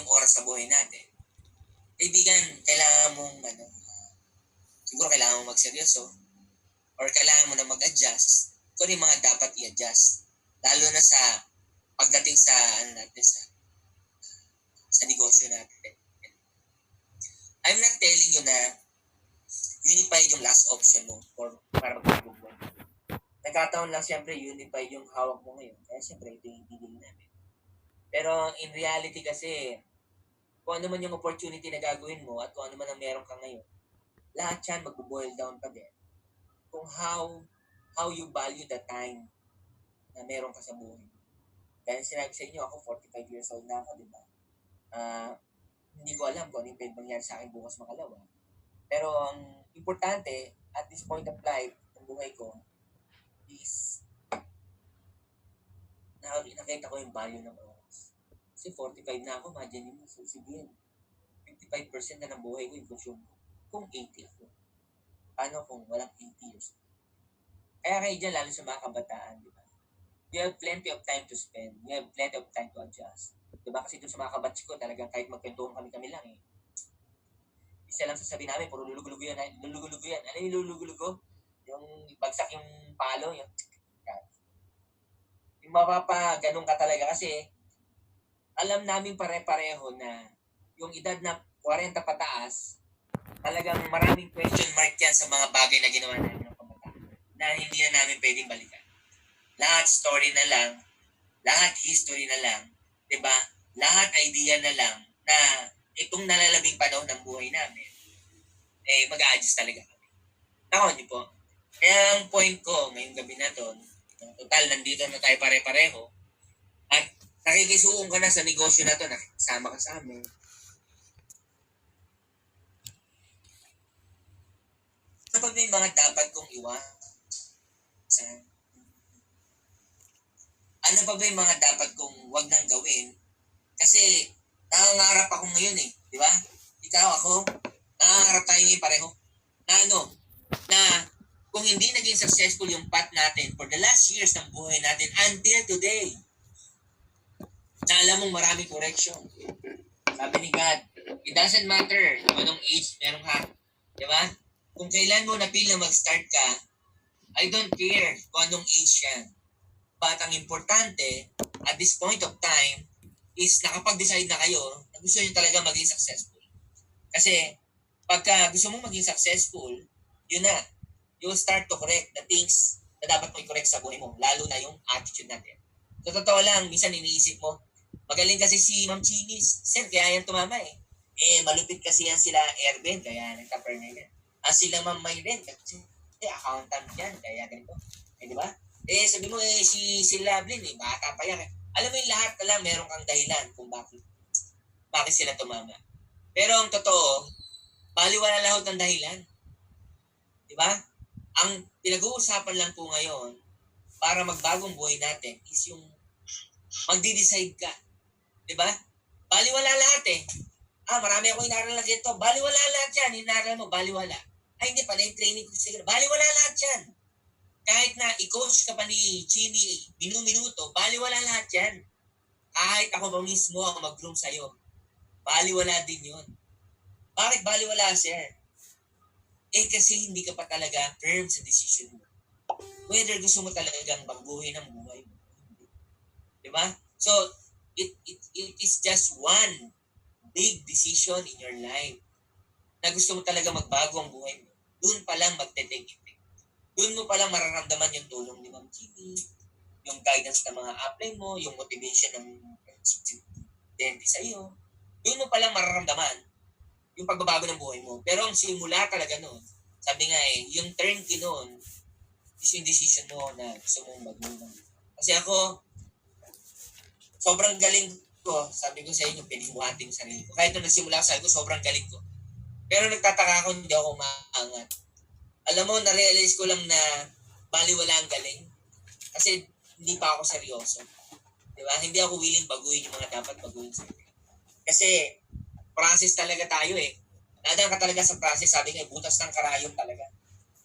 oras sa buhay natin, kaibigan, kailangan mong, siguro kailangan mong magseryoso or kailangan mo na mag-adjust kung ano yung mga dapat i-adjust. Lalo na sa pagdating sa, sa negosyo natin. I'm not telling you na unified yung last option mo para mag-google. Nagkataon lang siyempre unified yung hawak mo ngayon. Kaya siyempre ito yung bibili namin. Pero in reality kasi, kung ano man yung opportunity na gagawin mo at kung ano man ang meron ka ngayon, lahat yan mag-boil down pa din kung how you value the time na meron ka sa buhay. Kaya sinabi sa inyo, ako 45 years old na ako, di ba? Hindi ko alam kung ano yung pwede mangyari sa akin bukas makalawa. Pero ang importante, at this point of life, ng buhay ko, is nakita ko yung value ng oras. Kasi 45 na ako, imagine mo, so sige, 55% na ng buhay ko yung consume ko. Kung 80 ako. Paano kung walang 80 years? Kaya kayo dyan, lalo sa mga kabataan, di ba? You have plenty of time to spend. You have plenty of time to adjust. Di ba? Kasi doon sa mga kabatch ko, talagang kahit magkwentuhan kami lang eh. Isa lang sasabihin namin, puro lulugo-lugo yan. Lulugo-lugo yan. Ano yung lulugo-lugo? Yung bagsak yung palo, yung ganun ka talaga kasi alam namin pare-pareho na yung edad na 40 pataas, talagang maraming question mark yan sa mga bagay na ginawa namin ng kabataan na hindi na namin pwedeng balikan. Lahat story na lang, lahat history na lang, diba? Lahat idea na lang na itong nalalabing panahon ng buhay namin, mag-a-adjust talaga kami. Ako, di po. Kaya ang point ko ngayong gabi na to, total, nandito na tayo pare-pareho, at nakikisuong ka na sa negosyo na to, nakikisama ka sa amin. Ano pa may mga dapat kong iwasan? Ano pa ba yung mga dapat kong wag nang gawin? Kasi nangangarap ako ngayon eh, di ba? Ikaw, ako, nangangarap tayo ngayon pareho. Na kung hindi naging successful yung path natin for the last years ng buhay natin until today, na alam mong maraming correction. Sabi ni God, it doesn't matter kung anong age meron ka. Di ba? Kung kailan mo na-feel na mag-start ka, I don't care kung anong age yan. But ang importante, at this point of time, is nakapag-decide na kayo na gusto nyo talaga maging successful. Kasi, pagka gusto mong maging successful, yun na. You'll start to correct the things na dapat mo i-correct sa buhay mo, lalo na yung attitude natin. So, totoo lang, minsan iniisip mo, magaling kasi si Ma'am Chinis, Sir, kaya yan tumama eh. Malupit kasi yan sila Erben, kaya nagka-partner yan. Sila Ma'am Mayren, kasi accountant yan, kaya ganito. Di ba? Sabi mo, si Lovelyn, bata pa yan. Alam mo yung lahat na lang, meron kang dahilan kung bakit sila tumama. Pero ang totoo, baliwala lahat ng dahilan. Di ba? Ang pinag-uusapan lang po ngayon para magbagong buhay natin is yung magdi-decide ka. Di ba? Baliwala lahat eh. Marami ako inaral na dito. Baliwala lahat yan. Inaral mo, baliwala. Hindi pa na yung training ko. Baliwala lahat yan. Kahit na i-coach ka pa ni Chini minuto, baliwala lahat yan. Kahit ako ba mismo ang mag-groom sa'yo, baliwala din yun. Bakit baliwala, sir? Kasi hindi ka pa talaga firm sa decision mo. Whether gusto mo talagang baguhin ang buhay mo. Diba? So, it is just one big decision in your life na gusto mo talaga magbago ang buhay mo. Doon pa lang magte-take effect. Doon mo pa lang mararamdaman yung tulong ni Ma'am Chini, yung guidance ng mga apply mo, yung motivation ng dentist sa iyo. Doon mo pa lang mararamdaman yung pagbabago ng buhay mo. Pero ang simula talaga noon, sabi nga yung turnkey noon, is yung decision mo na gusto mong magmuna. Kasi ako, sobrang galing ko, sabi ko sa inyo, pinigbuhati yung sarili ko. Kahit nung nagsimula sa ko, sobrang galing ko. Pero nagtataka ako, hindi ako maangat. Alam mo, na-realize ko lang na baliwala ang galing. Kasi hindi pa ako seryoso. Diba? Hindi ako willing baguhin yung mga dapat baguhin sa akin. Kasi, process talaga tayo eh. Dadaan ka talaga sa process, sabi nga, butas ng karayom talaga.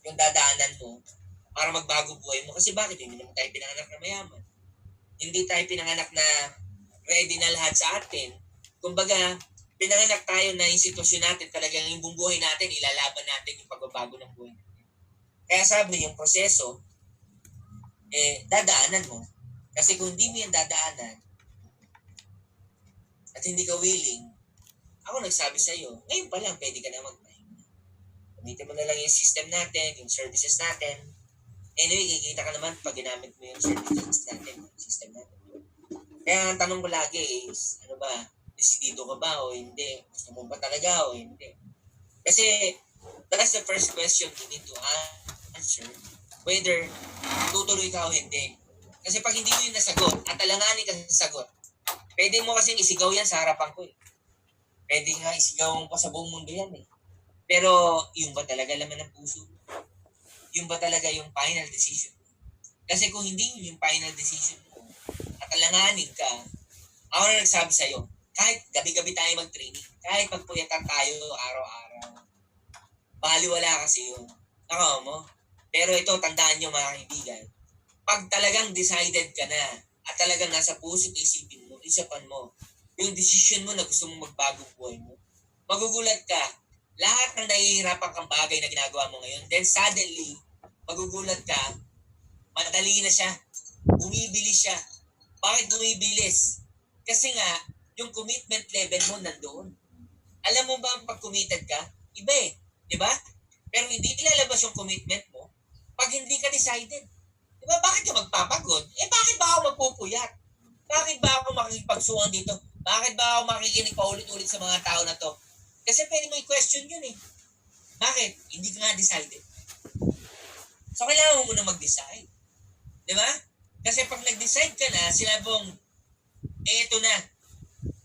Yung dadaanan mo para magbago buhay mo. Kasi bakit? Hindi naman tayo pinanganak na mayaman. Hindi tayo pinanganak na ready na lahat sa atin. Kumbaga, pinanganak tayo na yung sitwasyon natin, talagang yung buong buhay natin, ilalaban natin yung pagbabago ng buhay natin. Kaya sabi, yung proseso, dadaanan mo. Kasi kung hindi mo yan dadaanan, at hindi ka willing, ako nagsabi sa iyo, ngayon pa lang pwede ka na magpahinga. Gamitin mo na lang yung system natin, yung services natin. Anyway, kikita ka naman pag ginamit mo yung services natin, yung system natin. Kaya ang tanong ko lagi is, ano ba, desidido ka ba o hindi? Gusto mo ba talaga o hindi? Kasi, that's the first question you need to answer, whether tutuloy ka o hindi. Kasi pag hindi mo yung nasagot at alanganin ka sa sagot, pwede mo kasing isigaw yan sa harapan ko eh. Pwede nga isigaw pa sa buong mundo yan eh. Pero yung ba talaga laman ng puso? Yung ba talaga yung final decision? Kasi kung hindi yung final decision mo at alanganin ka, ako na nagsabi sa'yo, kahit gabi-gabi tayo mag-training, kahit magpuyatan tayo araw-araw, baliwala kasi yun. Nakaw mo? Pero ito, tandaan nyo mga kaibigan, pag talagang decided ka na at talagang nasa puso at isipin mo, isapan mo, yung decision mo na gusto mong magbago buhay mo, magugulat ka, lahat ng nahihirapan kang bagay na ginagawa mo ngayon, then suddenly, magugulat ka, madali na siya, bumibilis siya. Bakit bumibilis? Kasi nga, yung commitment level mo nandoon. Alam mo ba, pag committed ka, iba eh, di ba? Pero hindi ilalabas yung commitment mo pag hindi ka decided. Di ba? Bakit ka magpapagod? Bakit ba ako magpupuyat? Bakit ba ako makikipagsuwang dito? Bakit ba ako makikinig pa ulit-ulit sa mga tao na to? Kasi pwede mo i-question yun eh. Bakit? Hindi ka nga decided. So, kailangan mo muna mag-decide. Di ba? Kasi pag nag-decide ka na, sinabong, eto na,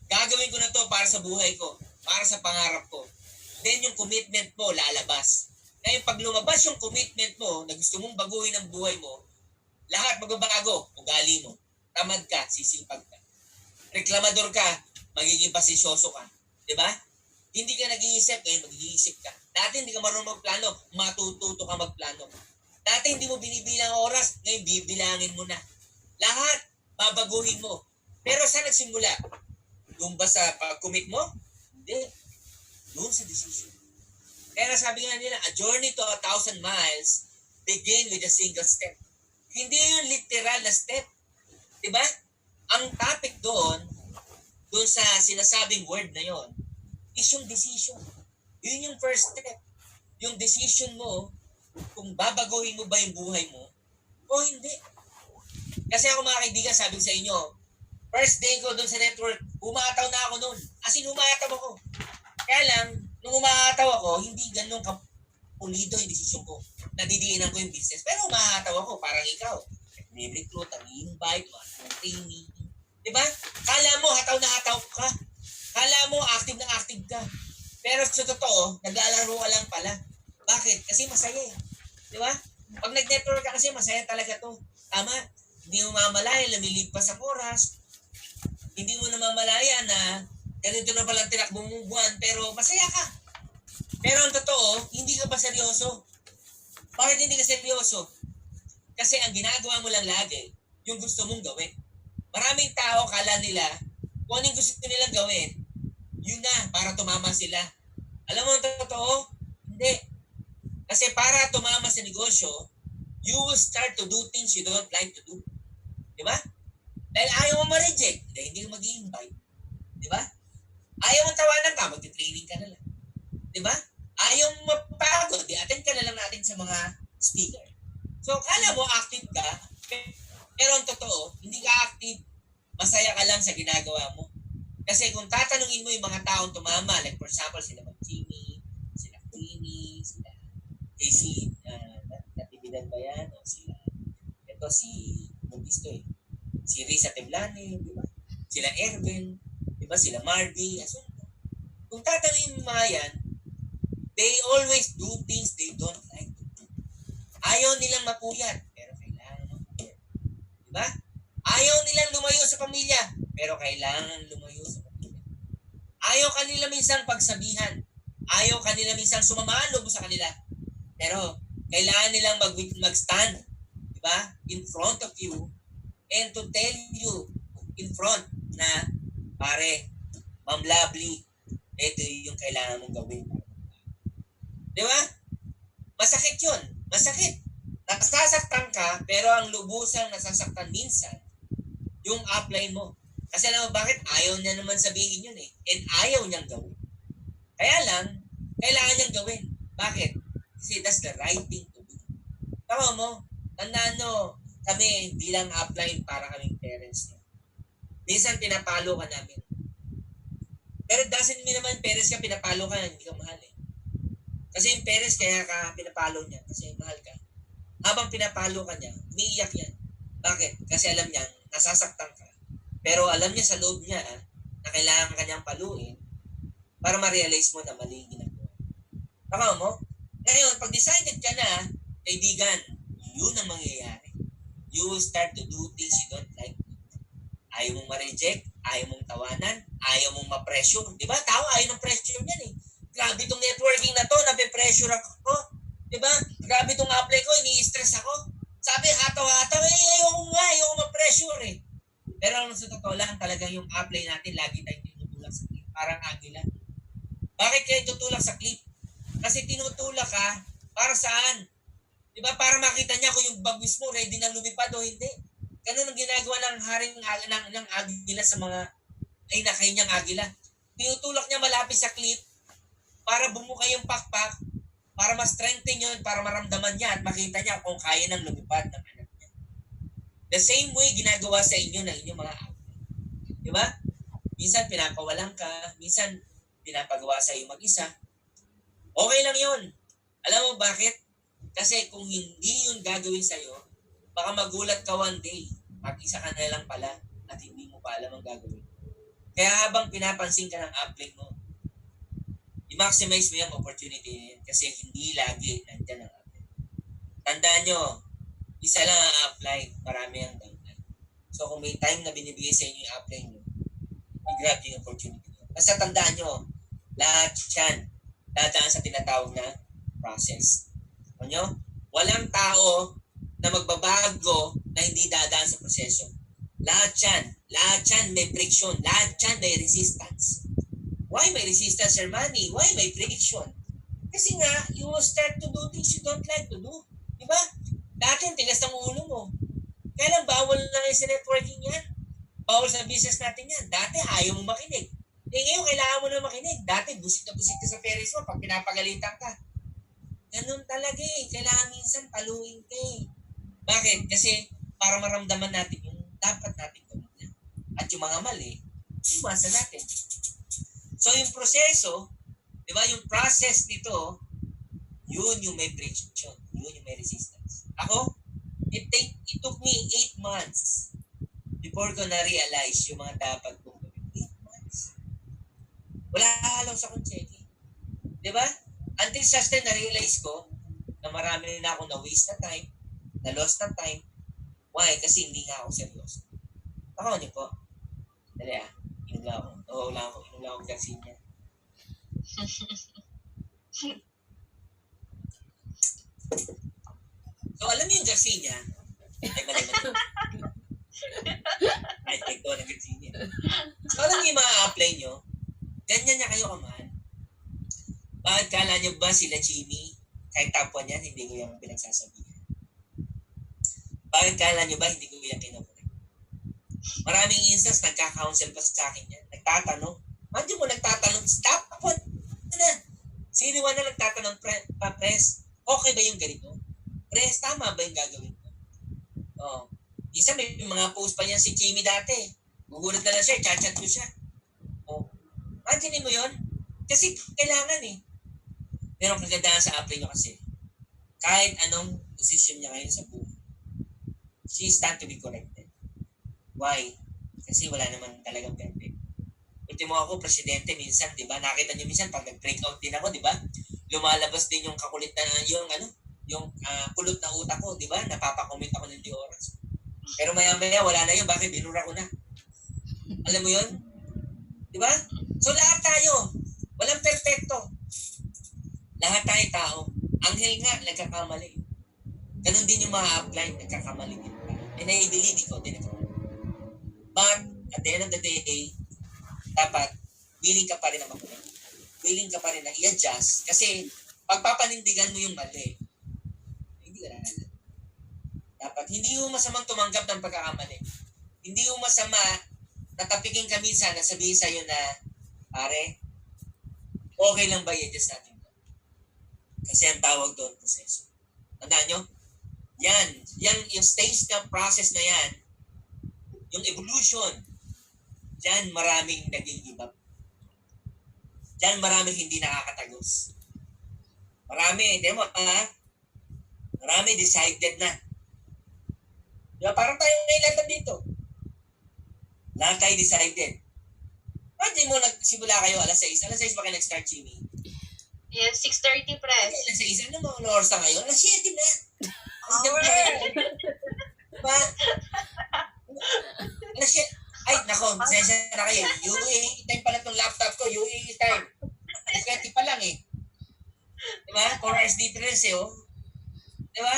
gagawin ko na to para sa buhay ko, para sa pangarap ko. Then yung commitment mo, lalabas. Ngayon, pag lumabas yung commitment mo, na gusto mong baguhin ang buhay mo, lahat magbabago, ugali mo. Tamad ka, sisipag ka. Reklamador ka, magiging pasisyoso ka. Di ba? Hindi ka nag-iisip, ngayon mag-iisip ka. Dati hindi ka marunong magplano, matututo ka magplano. Dati hindi mo binibilang oras, ngayon bibilangin mo na. Lahat, babaguhin mo. Pero saan nagsimula? Doon ba sa pag-commit mo? Hindi. Doon sa decision. Kaya sabi nga nila, a journey to 1,000 miles begin with a single step. Hindi yung literal na step. Diba? Ang topic doon sa sinasabing word na yon, is yung decision. Yun yung first step. Yung decision mo, kung babaguhin mo ba yung buhay mo, o hindi. Kasi ako mga kaibigan, sabi sa inyo, first day ko doon sa network, umataw na ako noon. As in, umataw ako. Kaya lang, nung umataw ako, hindi ganun pulido yung desisyon ko. Nadidiinan ko yung business. Pero umataw ako, parang ikaw. Ni-recruit, ang invite, ang training. Diba? Kala mo, hataw na hataw ka. Kala mo, active na active ka. Pero sa totoo, naglalaro ka lang pala. Bakit? Kasi masaya eh. Diba? Pag nag-network ka kasi, masaya talaga to. Tama? Hindi mo mamalaya, lumilipas ang oras. Hindi mo namamalaya na ganito na palang tinakbo mong buwan, pero masaya ka. Pero ang totoo, hindi ka pa seryoso. Bakit hindi ka seryoso? Kasi ang ginagawa mo lang lagi, yung gusto mong gawin. Maraming tao kala nila, kung anong gusto nilang gawin, yun na, para tumama sila. Alam mo ang totoo? Hindi. Kasi para tumama sa negosyo, you will start to do things you don't like to do. Di ba? Dahil ayaw mo ma-reject, hindi ka mag-i-invite. Di ba? Ayaw mo tawanan ka, mag-training ka na lang. Di ba? Ayaw mo mapagod, attend ka na lang natin sa mga speaker. So, kala mo active ka, pero ang totoo, hindi ka active, masaya ka lang sa ginagawa mo. Kasi kung tatanungin mo yung mga taong tumama, like for example, sila Mag-Jimmy, sila Queenie, sila Casey, natibidan ba yan? O sila, ito si, Mugisto eh, si Risa Temlane, di ba? Sila Erwin, di ba? Sila Marvy, aso. Kung tatanungin mo mga yan, they always do things they don't like to do. Ayaw nilang mapuyat, pero kailangan mapuyat. Di ba? Ayaw nilang lumayo sa pamilya, pero kailangan lumayo sa pamilya. Ayaw kanila minsan pagsabihan. Ayaw kanila minsan sumamaan loob sa kanila. Pero kailangan nilang mag-stand, di ba? In front of you and to tell you in front na, pare, Ma'am Lovely, ito yung kailangan mong gawin. Di ba? Masakit yun. Masakit. Nasasaktan ka, pero ang lubusang nasasaktan minsan, yung upline mo. Kasi alam mo bakit? Ayaw niya naman sabihin yun eh. And ayaw niyang gawin. Kaya lang, kailangan niyang gawin. Bakit? Kasi that's the right thing to do. Tama mo? Tandaan nyo, kami bilang upline para kaming parents niya. Minsan pinapalo ka namin. Pero it doesn't mean naman parents ka pinapalo ka, hindi ka mahal eh. Kasi yung parents kaya ka pinapalo niya kasi mahal ka. Habang pinapalo ka niya, umiiyak yan. Bakit? Kasi alam niya, nasasaktan ka. Pero alam niya sa loob niya na kailangan ka niyang paluin para ma-realize mo na mali yung ginagawa. Tama mo? Ngayon, pag decided ka na, kaibigan, yun ang mangyayari. You will start to do things you don't like. Ayaw mong ma-reject, ayaw mong tawanan, ayaw mong ma-pressure. Di ba? Tao ayaw ng pressure niyan eh. Grabe itong networking na to, nape-pressure ako. Di ba? Grabe itong apply ko, ini-stress ako. Sabi, hataw-hataw, ayaw ma-pressure eh. Pero ang sa totoo lang, talagang yung apply natin, lagi tayong tinutulak sa clip. Parang agila. Bakit kayo tutulak sa clip? Kasi tinutulak ka, para saan? Di ba? Para makita niya kung yung bagwis mo, ready na lumipad o hindi. Ganun ang ginagawa ng haring ng agila sa mga inakay niyang agila. Tinutulak niya malapit sa clip para bumuka yung pakpak, para ma-strengthen yun, para maramdaman niya at makita niya kung kaya nang lumipad ng anak niya. The same way ginagawa sa inyo ng inyong mga agila. Di ba? Minsan pinapawalan ka, minsan pinapagawa sa iyo mag-isa. Okay lang yun. Alam mo bakit? Kasi kung hindi yun gagawin sa iyo, baka magulat ka one day, mag-isa ka na lang pala at hindi mo pa alam ang gagawin. Kaya habang pinapansin ka ng apply mo, i-maximize mo yung opportunity na yun kasi hindi lagi nandyan ang apply. Tandaan nyo, isa lang ang apply, marami ang downline. So kung may time na binibigay sa inyo yung apply nyo, i-grab yung opportunity nyo. Basta tandaan nyo, lahat yan dadaan sa tinatawag na process. Ano? Walang tao na magbabago na hindi dadaan sa proseso. Lahat yan may friction, lahat yan may resistance. Why may resistance, Sir Manny? Why may friction? Kasi nga, you will start to do things you don't like to do. Diba? Dati, tigas ng ulo mo. Kaya lang, bawal lang yung sa networking yan. Bawal sa business natin yan. Dati, ayaw mo makinig. Ngayon, kailangan mo na makinig. Dati, busit ka sa parents mo pag pinapagalitan ka. Ganun talaga eh. Kailangan minsan paluin ka eh. Bakit? Kasi para maramdaman natin yung dapat natin gawin. At yung mga mali, iwasan natin. So yung proseso, di ba, yung process nito, yun yung may friction, yun yung may resistance. Ako, it took me 8 months before ko na-realize yung mga dapat kong gawin. 8 months. Wala halaw sa kong checking. Di ba? Until such time na-realize ko na marami na ako na-waste na time, na-lost na time. Why? Kasi hindi nga ako seryoso. Ako niyo po. Dali inom lang ako. Inom lang ako Garcinia. So, alam niyo yung Garcinia? Ay, mali. Ay, ito na Garcinia. So, alam niyo yung mga apply niyo? Ganyan niya kayo kamahal. Bakit kala niyo ba sila Jimmy? Kahit top 1 yan, hindi ko yung pinagsasabihan. Bakit kala niyo ba hindi ko yung kinukulit? Maraming instance, nagka-counsel pa sa akin yan. Nagtatanong. Mandi mo nagtatanong, stop po na. Siniwan na nagtatanong, Pres, okay ba yung ganito? Pres, tama ba yung gagawin ko? Oh. Isa may mga post pa niyan si Jimmy dati. Gugulat na lang siya, chat-chat ko siya. Oh. Imagine mo yun? Kasi kailangan eh. Pero ang kagandahan sa apply nyo kasi, kahit anong position niya ngayon sa buhay, she stand to be corrected. Why? Kasi wala naman talagang perfect. Ultimo ako, presidente, minsan, di ba? Nakita niyo minsan, pag nag-breakout din ako, di ba? Lumalabas din yung kakulit na, yung kulot na utak ko, di ba? Napapakomment ako ng di oras. Pero maya-maya, wala na yun. Bakit? Binura ko na. Alam mo yun? Di ba? So, lahat tayo. Walang perfecto. Lahat tayo tao. Anghel nga, nagkakamali. Ganon din yung mga apply, nagkakamali din. And I believe ikaw din nagkakamali. But, at the end of the day, dapat willing ka pa rin na makulit. Willing ka pa rin na i-adjust. Kasi, pagpapanindigan mo yung mali, hindi ka na alam. Dapat, hindi yung masamang tumanggap ng pagkakamali. Hindi yung masama na tapikin ka minsan na sabihin sa'yo na, pare, okay lang ba i-adjust natin? Kasi ang tawag doon, proseso. Tandaan nyo? Yan yung stage na process na yan, yung evolution, dyan maraming nag-give up. Dyan maraming hindi nakakatagos. Marami, di mo, marami decided na. Diba, parang tayo ngayon lahat dito. Lahat tayo decided. Hindi mo nagsimula kayo alas 6. Alas 6 ba kayo nag-start, Jimmy? Yes, 6:30 press. Alas 6. Ano mo, oras na ngayon? Alas 7 na. Diba? Alas 7. Ay, nako, sensya na kayo. UAE time pala itong laptop ko. UAE time. 20 pa lang eh. Diba? 4 hours difference eh, oh. Diba?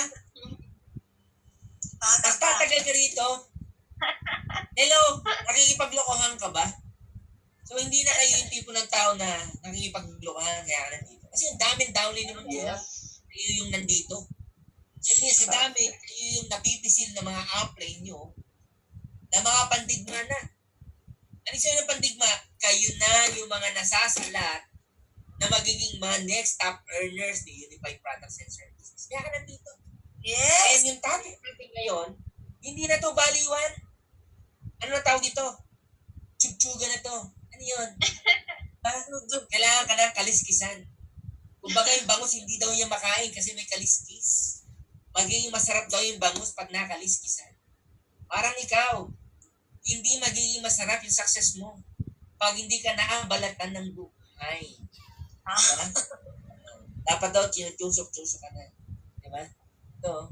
Mas tatagal ka rito. Hello, nakikipaglokohan ka ba? So, hindi na kayo yung tipo ng tao na nakikipaglokohan kaya ka nandito. Kasi ang daming downline naman kayo. Kayo yung nandito. Kasi sa dami, kayo yung napipisil na mga upline nyo na mga pandigma na. Ano sa'yo ng pandigma? Kayo na yung mga nasasalat na magiging mga next top earners ni Unified Products and Services. Kaya ka nandito. Yes! And yung topic natin ngayon, hindi na to baliwan. Ano na tawag dito? Tsuga na to. Ano yun? Kailangan ka ng kaliskisan. Kung baga yung bangus, hindi daw niya makain kasi may kaliskis. Magiging masarap daw yung bangus pag nakaliskisan. Parang ikaw, hindi magiging masarap yung success mo pag hindi ka naabalatan ng buhay. Diba? Dapat daw, tinusok-tusok ka na. Diba? Ito.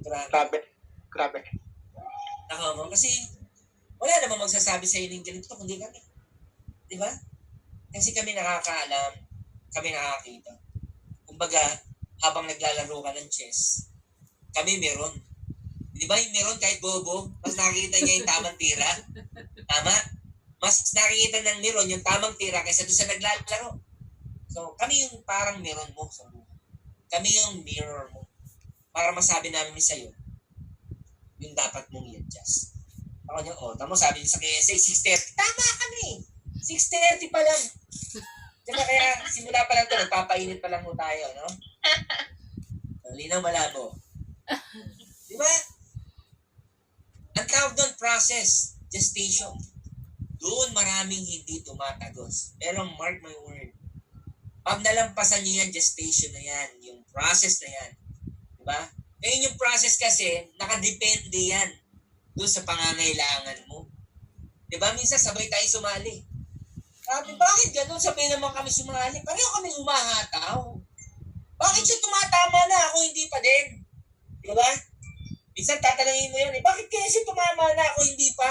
Grabe. Ako, kasi wala namang magsasabi sa iyo ng ganito kundi kami. Di ba? Kasi kami nakakaalam, kami nakakita. Kumbaga, habang naglalaro ka ng chess, kami meron. Di ba yung meron kahit bobo, mas nakikita niya yung tamang tira? Tama? Mas nakikita ng meron yung tamang tira kaysa doon sa naglalaro. So, kami yung parang meron mo sa buhay. Kami yung mirror mo. Para masabi namin sa'yo, yung dapat mong i-adjust. Ako niya, tamo sabi niya sa KSA, 6:30. Tama kami! 6:30 pa lang. Kaya simula pa lang ito, nagpapainit pa lang mo tayo, no? Linaw malabo. Di ba? Ang tawag doon, process, gestation. Doon maraming hindi tumatagos. Pero mark my word, pag nalampasan niyo yan, gestation na yan, yung process na yan. Diba? Ngayon yung process kasi, nakadepende yan doon sa pangangailangan mo. Diba? Minsan sabay tayo sumali. Sabi, bakit ganun? Sabay naman kami sumali. Pareho kami umahataw. Bakit siya tumatama na? Ako hindi pa din. Diba? Minsan tatanungin mo yan, bakit kaya siya tumama na? Ako hindi pa.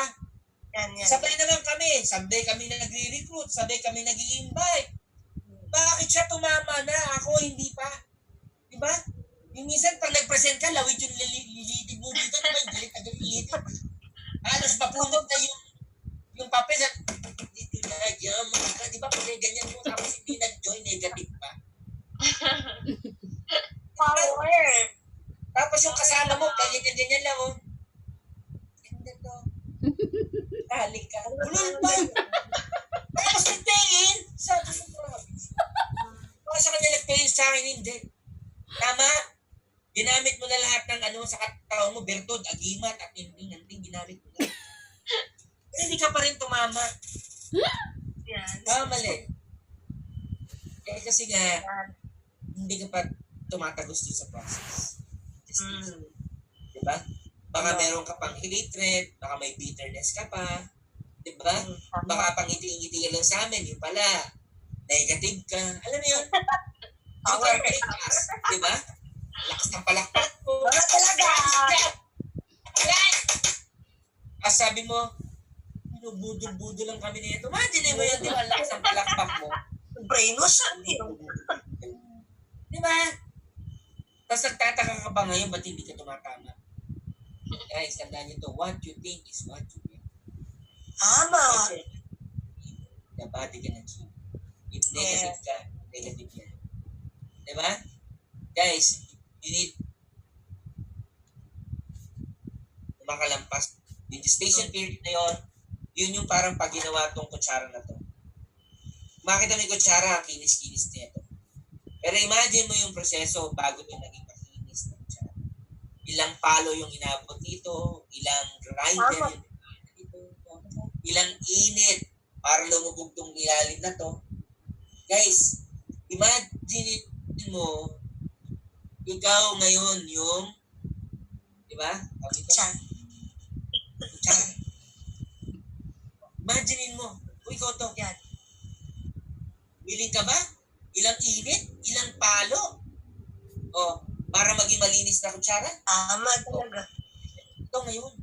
Yan. Sabay naman kami. Sabay kami na nagre-recruit. Sabay kami nag-i-invite. Bakit siya tumama na? Ako hindi pa. Diba? Yung minsan pag nag-present ka, lawit yung lilitig mo dito, naman galit agad lilitig. Halos mapunod na yung papel at dito na, ka, di ba? Pag ganyan mo, tapos hindi nag-join, negative pa. Power! Tapos yung kasama mo, ganyan lang, oh. Ganda to. Halik ka. Ulol pa. Tapos nag-pain. Sabi ko, promise. Baka sa kanya nag-pain sa akin, hindi. Tama. Ginamit mo na lahat ng sa katao mo, bertod, agimat, at hindi ginamit mo na. Pero hindi ka pa rin tumama. Yan. Mali. Kasi nga, hindi ka pa tumatagos din sa process. Diba? Baka meron ka pang hatred, baka may bitterness ka pa. Diba? Baka pang ngiti-ngiti ka lang sa amin, yung pala, negative ka. Alam mo yun? Power breakers. Diba? Lakas ng palakpak mo. Wala talaga! Sabi mo, budol-budol lang kami nito. Imagine mo yan, di ba? Lakas ng palakpak mo. Brainwash yun. Di ba? Tapos nagtataka ka ba ngayon, ba't hindi ka tumatama? Guys, tandaan nyo to. What you think is what you get. Tama. body ka ng chip. If negative ka, negative yan. Diba? Guys, you need makalampas. Yung gestation period na yun, yun yung parang pag ginawa tong kutsara na to. Makita mo yung kutsara, kinis-kinis niya ito. Pero imagine mo yung proseso bago ito naging makinis na kutsara. Ilang palo yung inabot dito, ilang grinder yung dito, ilang init para lumubog tong ilalim na to. Guys, imagine mo, ikaw ngayon yung, di ba? Kutsara. Imagine mo, ikaw to, yan. Willing ka ba? Ilang init? Ilang palo? O, para maging malinis na kutsara? Tama talaga. Ito ngayon.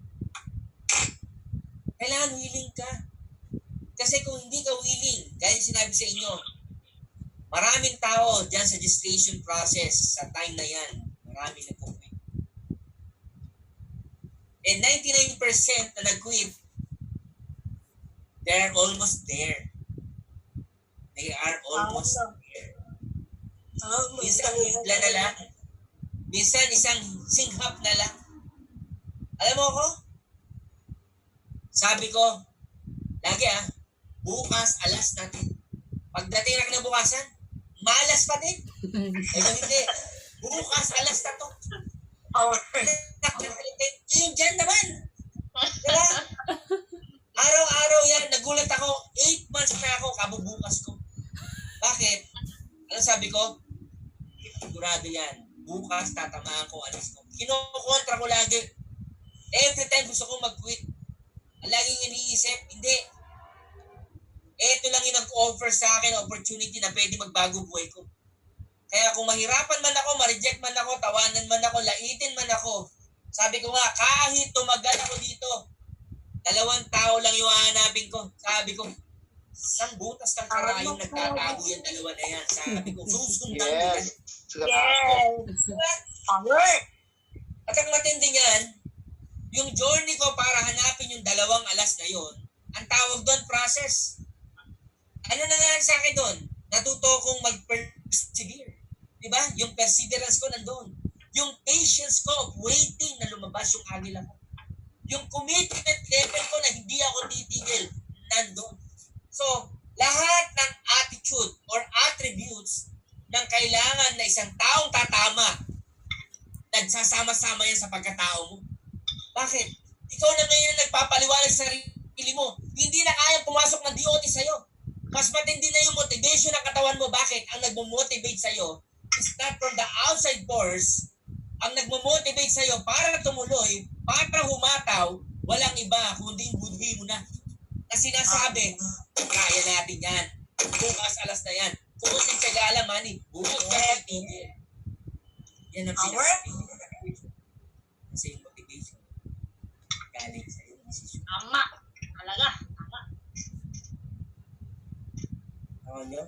Kailangan willing ka. Kasi kung hindi ka willing, gaya sinabi sa inyo, maraming tao dyan sa gestation process, sa time na yan, marami na quit. And 99% na nag-quit, they're almost there. They are almost there. Minsan bigla na lang. Minsan isang singhap na lang. Alam mo ko? Sabi ko, lagi bukas alas natin. Pagdating na kinabukasan, malas pa din. Ito hindi. Bukas alas na to. Yung dyan naman. Diba? Araw-araw yan. Nagulat ako. 8 months na ako. Kabubukas ko. Bakit? Ano sabi ko? Sigurado yan. Bukas tatamaan ko. Alas ko. Kinokontra ko lagi. Every time gusto ko mag-quit. Ang laging iniisip, hindi. Ito lang yung nag-offer sa akin opportunity na pwede magbago buhay ko. Kaya kung mahirapan man ako, ma-reject man ako, tawanan man ako, laitin man ako, sabi ko nga, kahit tumagal ako dito, 2 tao lang yung hahanapin ko. Sabi ko, isang butas kang karayong nagtatago yan, 2 na yan. Sabi ko, susundan mo yan. Alright. At ang matindi niyan, yung journey ko para hanapin yung 2 alas na yon, ang tawag doon, process. Ano nangyari sa akin doon? Natuto kong mag-persevere. Diba? Yung perseverance ko nandun. Yung patience ko of waiting na lumabas yung agila ko. Yung commitment level ko na hindi ako titigil, nandun. So, lahat ng attitude or attributes ng kailangan na isang taong tatama, nagsasama-sama yan sa pagkatao mo. Bakit? Ikaw na ngayon nagpapaliwanag sa sarili mo. Hindi na kaya pumasok ng DOT sa'yo. Mas matindi na yung motivation ng katawan mo. Bakit? Ang nagmo-motivate sa'yo is not from the outside force. Ang nagmo-motivate sa'yo para tumuloy, para humataw, walang iba, kundi yung budhi mo na. Na sinasabi, kaya natin yan. Bukas alas na yan. Kung tiyaga lang, mani, bukas na titigil. Yan ang sinasabi. Kasi yung motivation, galing sa iyo. Tama. Talaga. Tama. Ano nyo?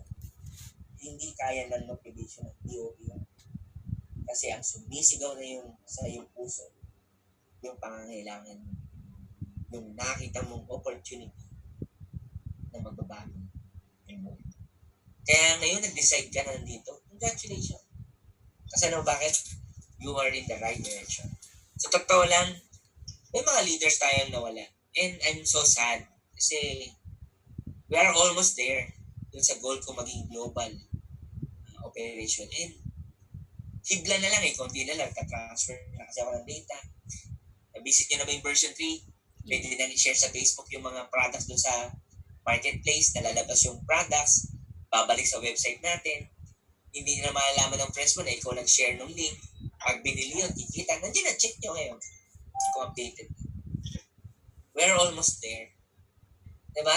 Hindi kaya ng motivation ng DOP yan. Kasi ang sumisigaw na yung sa iyong puso, yung pangangailangan mo, yung nakita mong opportunity na magbabago. Kaya ngayon nag-decide ka na nandito, congratulations. Kasi ano bakit? You are in the right direction. Sa totoo lang, may mga leaders tayong nawala. And I'm so sad kasi we are almost there dun sa goal ko maging global operation. And hibla na lang konti na lang, transfer na kasi ako ng data. Visit nyo na ba yung version 3? Pwede na i-share sa Facebook yung mga products dun sa marketplace, nalalabas yung products, babalik sa website natin. Hindi na malalaman ng friends mo na ikaw nag-share ng link. Pag binili yun, kikita. Nandiyan na, check nyo ngayon kung updated. We're almost there. Diba?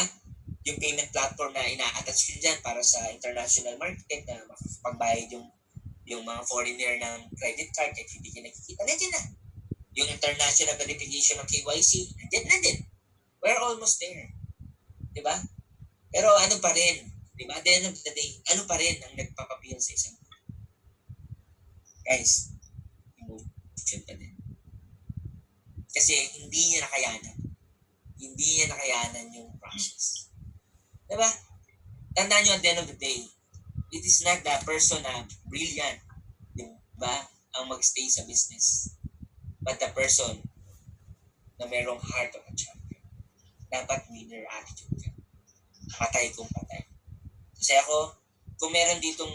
Yung payment platform na ina-attach nyo dyan para sa international market na makapagbayad yung mga foreigner ng credit card kahit hindi ka nakikita. Nandiyan na. Yung international verification ng KYC, nandiyan na din. We're almost there. Diba? Pero ano pa rin, diba? At the end of the day, ano pa rin ang nagpapapil sa isang guys, emotion pa din. Kasi hindi niya nakayanan. Hindi niya nakayanan yung process. Diba? tandaan nyo at the end of the day, it is not the person na brilliant, di ba, ang magstay sa business. But the person na merong heart of a champion. Dapat winner attitude ka. Patay kung patay. Kasi ako, kung meron ditong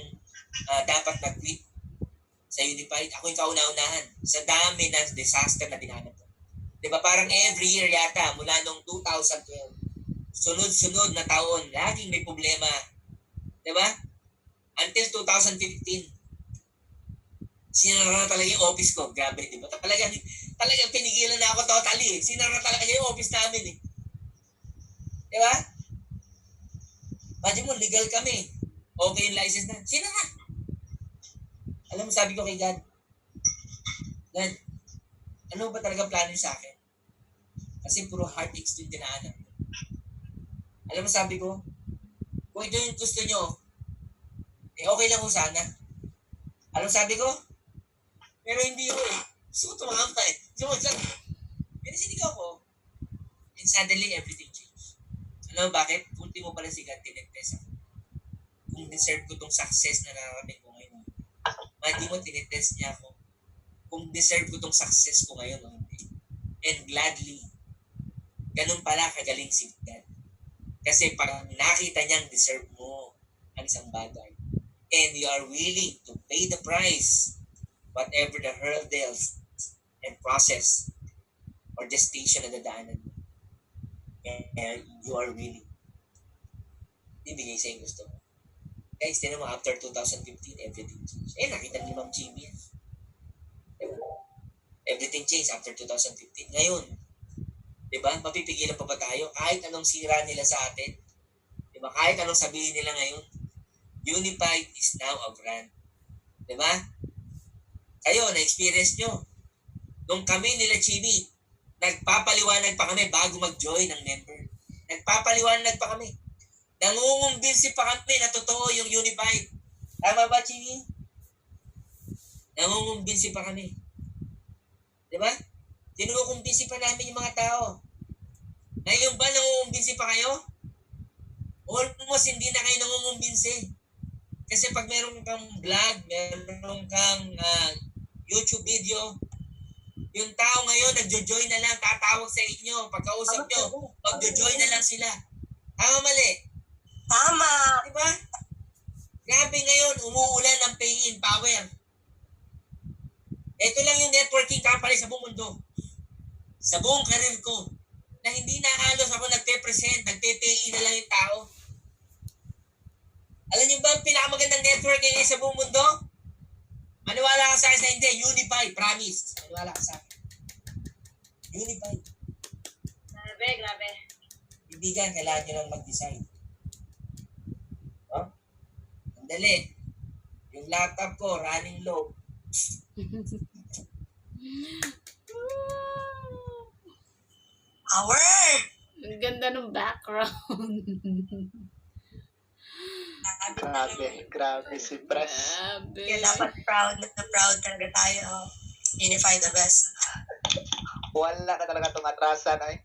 dapat na-quit sa Unified, ako yung kauna-unahan sa dami ng disaster na dinanap ko. Di ba parang every year yata, mula nung 2012, sunod-sunod na taon, laging may problema. Di ba? Until 2015, sinara na talaga yung office ko. Grabe, di ba? Talagang pinigilan na ako totally. Sinara talaga yung office namin eh. Di ba? Imagine mo, legal kami. Okay yung license na. Sinara. Alam mo, sabi ko kay God, God, ano ba talaga plano sa akin? Kasi puro heartaches yung dinaanan. Alam mo, sabi ko, kung ito yung gusto nyo, eh okay lang ko sana. Alam mo, sabi ko, pero hindi ko eh. Gusto ko tumampa eh. Gusto ko lang. Pero sinigaw ko. And suddenly, everything changed. Alam mo bakit? Ultimo pala si God, tinetest ako. Kung deserve ko tong success na nararating ko ngayon. Hindi mo, tinetest niya ako. Kung deserve ko tong success ko ngayon o hindi. And gladly, ganun pala kagaling si God. Kasi parang nakita niyang deserve mo ang isang bagay. And you are willing to pay the price, whatever the hurdles and process or gestation na dadaanan mo. And you are willing. Ibigay sa yung gusto mo. Guys, tinan mo, after 2015, everything changed. Nakita ni Ma'am Jimmy yan. Everything changed after 2015. Ngayon, di ba, mapipigilan pa ba tayo? Kahit anong sira nila sa atin, di ba, kahit anong sabihin nila ngayon, Unified is now a brand. Di ba? Kayo, na-experience nyo. Nung kami nila Chini, nagpapaliwanag pa kami bago mag-join ng member. Nagpapaliwanag pa kami. Nangungumbinsi pa kami na totoo yung Unified. Tama ba, Chini? Nangungumbinsi pa kami. Di ba? Tinukumbinsi pa namin yung mga tao. Ngayon ba nangungumbinsi pa kayo? Almost hindi na kayo nangungumbinsi. Kasi pag meron kang vlog, meron kang YouTube video, yung tao ngayon nagjo-join na lang, tatawag sa inyo, pagkausap nyo, magjo-join na lang sila. Tama mali? Tama. Diba? Grabe ngayon, umuulan ng pay-in power. Ito lang yung networking company sa buong mundo. Sa buong career ko, na hindi na halos ako nagpe-present, nagpe-pay-in na lang yung tao. Alam niyo ba ang pinakamagandang networking sa buong mundo? Maniwala ka sa akin na hindi, Unified, promise. Maniwala ka sa akin. Unified. Grabe, grabe. Ibigan, kailangan nyo lang mag-decide. Oh? Ang dali. Yung laptop ko, running low. Power. Ang ganda ng background. Grabe si Pres. Grabe. Kaya dapat proud na proud talaga tayo. Unified the best. Wala ka talaga itong atrasan ay.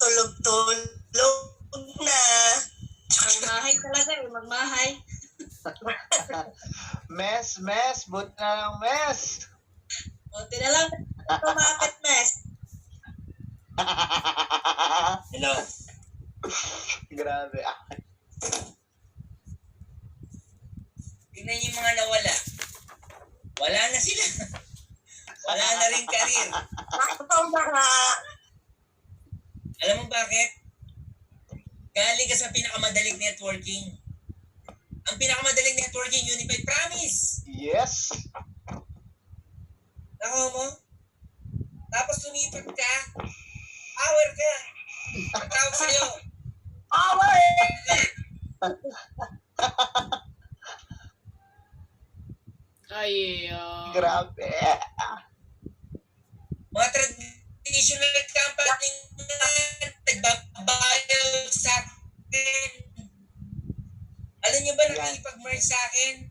Tulog-tulog na. Magmahay talaga eh, magmahay. Mes, buti na lang mes. Buti na lang, tumakit mes. Hello? Grabe. Tingnan niyo yung mga nawala. Wala na sila. Wala na rin career. Bakit ang mga Alam mo bakit? Galing ka sa pinakamadaling networking. Ang pinakamadaling networking, Unified, promise. Yes. Nako mo? Tapos lumipat ka, hour ka. Ang tawag sa'yo. power? Ay, Grabe. Mga traditional company na nagbabayal sa akin. Alam niyo ba nakikipag-merge sa akin?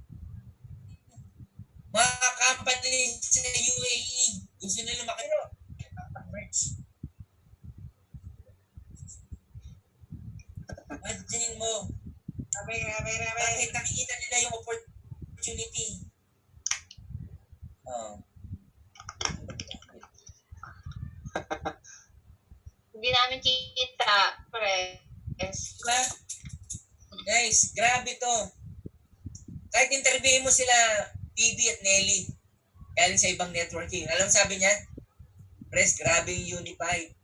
Mga company sa UAE, gusto nila makino. Merch. Imagine mo, Grabe. bakit nakikita nila yung opportunity? Oh. Hindi namin kita, press. Diba? Guys, grabe to. Kahit interviewin mo sila, PB at Nelly, galing sa ibang networking. Alam mo sabi niya? Press, grabe yung Unified.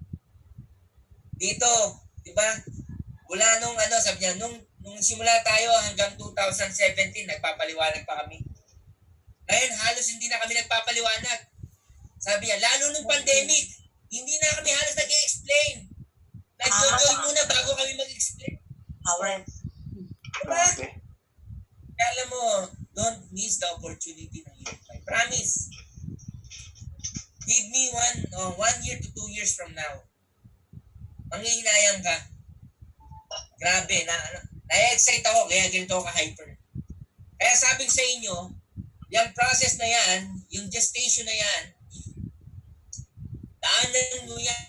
Dito, di ba? Wala nung sabi niya, nung simula tayo hanggang 2017, nagpapaliwanag pa kami. Ngayon, halos hindi na kami nagpapaliwanag. Sabi niya, lalo nung pandemic, hindi na kami halos nag-i-explain. Nag-join muna bago kami mag-explain. Power. Diba? Grabe. Kaya alam mo, don't miss the opportunity ng Unify. Promise. Give me 1 year to 2 years from now. Manghihinayang ka. Grabe, na-excite ako kaya ganito ako ka-hyper. Kaya sabi ko sa inyo, yung process na yan, yung gestation na yan, daanan mo yan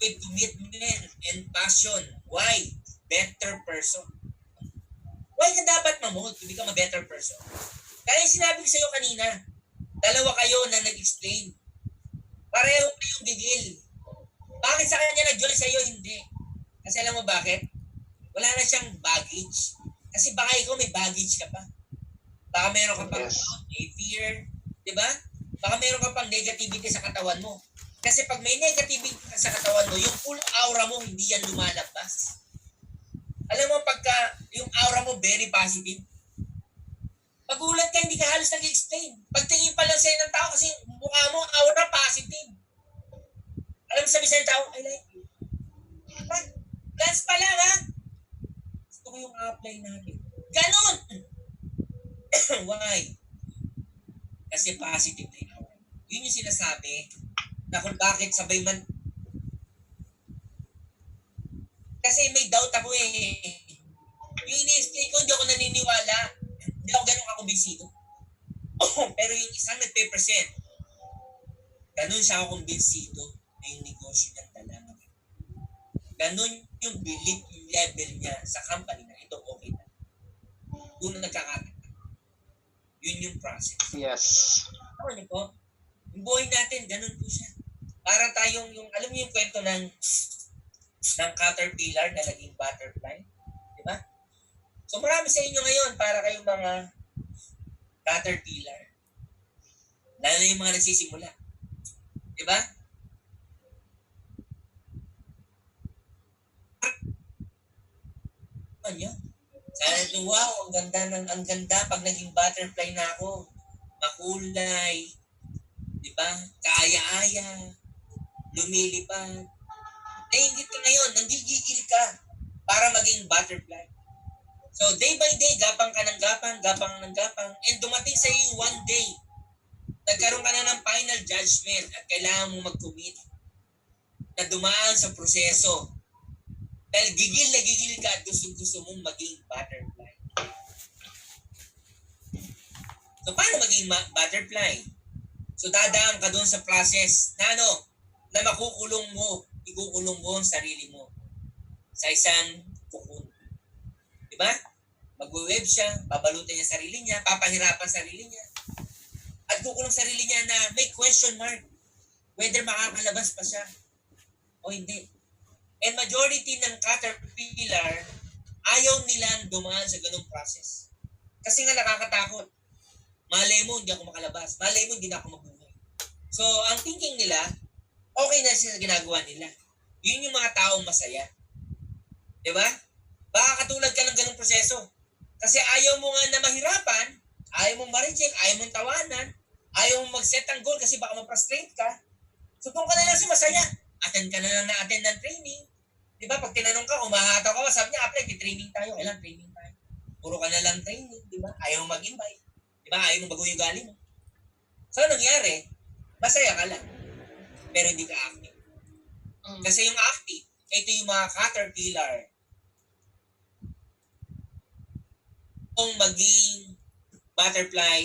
with commitment and passion. Why? Better person. Why ka dapat mamold to become a better person? Kaya yung sinabi ko sa'yo kanina, dalawa kayo na nag-explain. Pareho kayong gigil. Bakit sa kanya nag-join sa'yo? Hindi. Kasi alam mo bakit? Wala na siyang baggage. Kasi baka ikaw may baggage ka pa. Baka meron ka pang may fear. Diba? Baka meron ka pang negativity sa katawan mo. Kasi pag may negativity sa katawan mo, yung full aura mo, hindi yan lumalabas. Alam mo, pagka yung aura mo very positive, pagulat ka, hindi ka halos nag-explain. Pagtingin pa lang sa'yo ng tao kasi mukha mo, aura positive. Alam mo sabi sa'yo ng tao, I like you. Glance pa lang, ha? Gusto ko yung apply natin. Ganon! Why? Kasi positive na yung aura. Yun yung sinasabi na kung bakit sabay man. Kasi may doubt ako eh. Yung ini-explain ko, hindi ako naniniwala. Hindi ako ganun kakumbinsido. Pero yung isang nagpe-present, ganun siya ako kumbinsido na yung negosyo niyang dala. Ganun yung belief level niya sa company na ito okay na. Doon nagkakataon. Yun yung process. Yes. Ano niyo po? Yung buhay natin, ganun po siya. Para tayong alam niyo yung kwento ng caterpillar na naging butterfly. Di ba? So marami sa inyo ngayon para kayong mga caterpillar. Lalo na yung mga nagsisimula. Di ba? Ano yun? Sana ito, wow, ang ganda pag naging butterfly na ako. Makulay. Di ba? Kaaya-aya. Lumilipad. Nainggit ka ngayon, nanggigigil ka para maging butterfly. So, day by day, gapang ka ng gapang, and dumating sa iyo one day, nagkaroon ka na ng final judgment at kailangan mong mag-commit na dumaan sa proseso. Dahil gigil na gigil ka at gusto mong maging butterfly. So, paano maging butterfly? So, dadaan ka doon sa process na na ikukulong mo ang sarili mo sa isang cocoon. Diba? Mag-web siya, babalutin niya sarili niya, papahirapan sarili niya. At kukulong sarili niya na may question mark whether makakalabas pa siya o hindi. And majority ng caterpillar, ayaw nilang dumaan sa ganung process. Kasi nga nakakatakot. Malay mo, hindi ako makalabas. Malay mo, hindi na ako mabuhay. So, ang thinking nila, okay na sila sa ginagawa nila. Yun yung mga taong masaya. Diba? Baka katulad ka ng ganung proseso. Kasi ayaw mo nga na mahirapan, ayaw mong ma-reject, ayaw mong tawanan, ayaw mong mag-set ang goal kasi baka ma-frustrate ka. So, kung ka na lang si masaya, attend ka na lang na-attend ng training. Diba? Pag tinanong ka, umahataw ka, sabi niya, apply, training tayo. Kailan training tayo? Puro ka na lang training. Diba? Ayaw mong mag-invite. Diba? Ayaw mong bago yung galing mo. So, nangyari, masaya ka lang. Pero hindi ka active. Kasi yung active, ito yung mga caterpillar. Kung maging butterfly,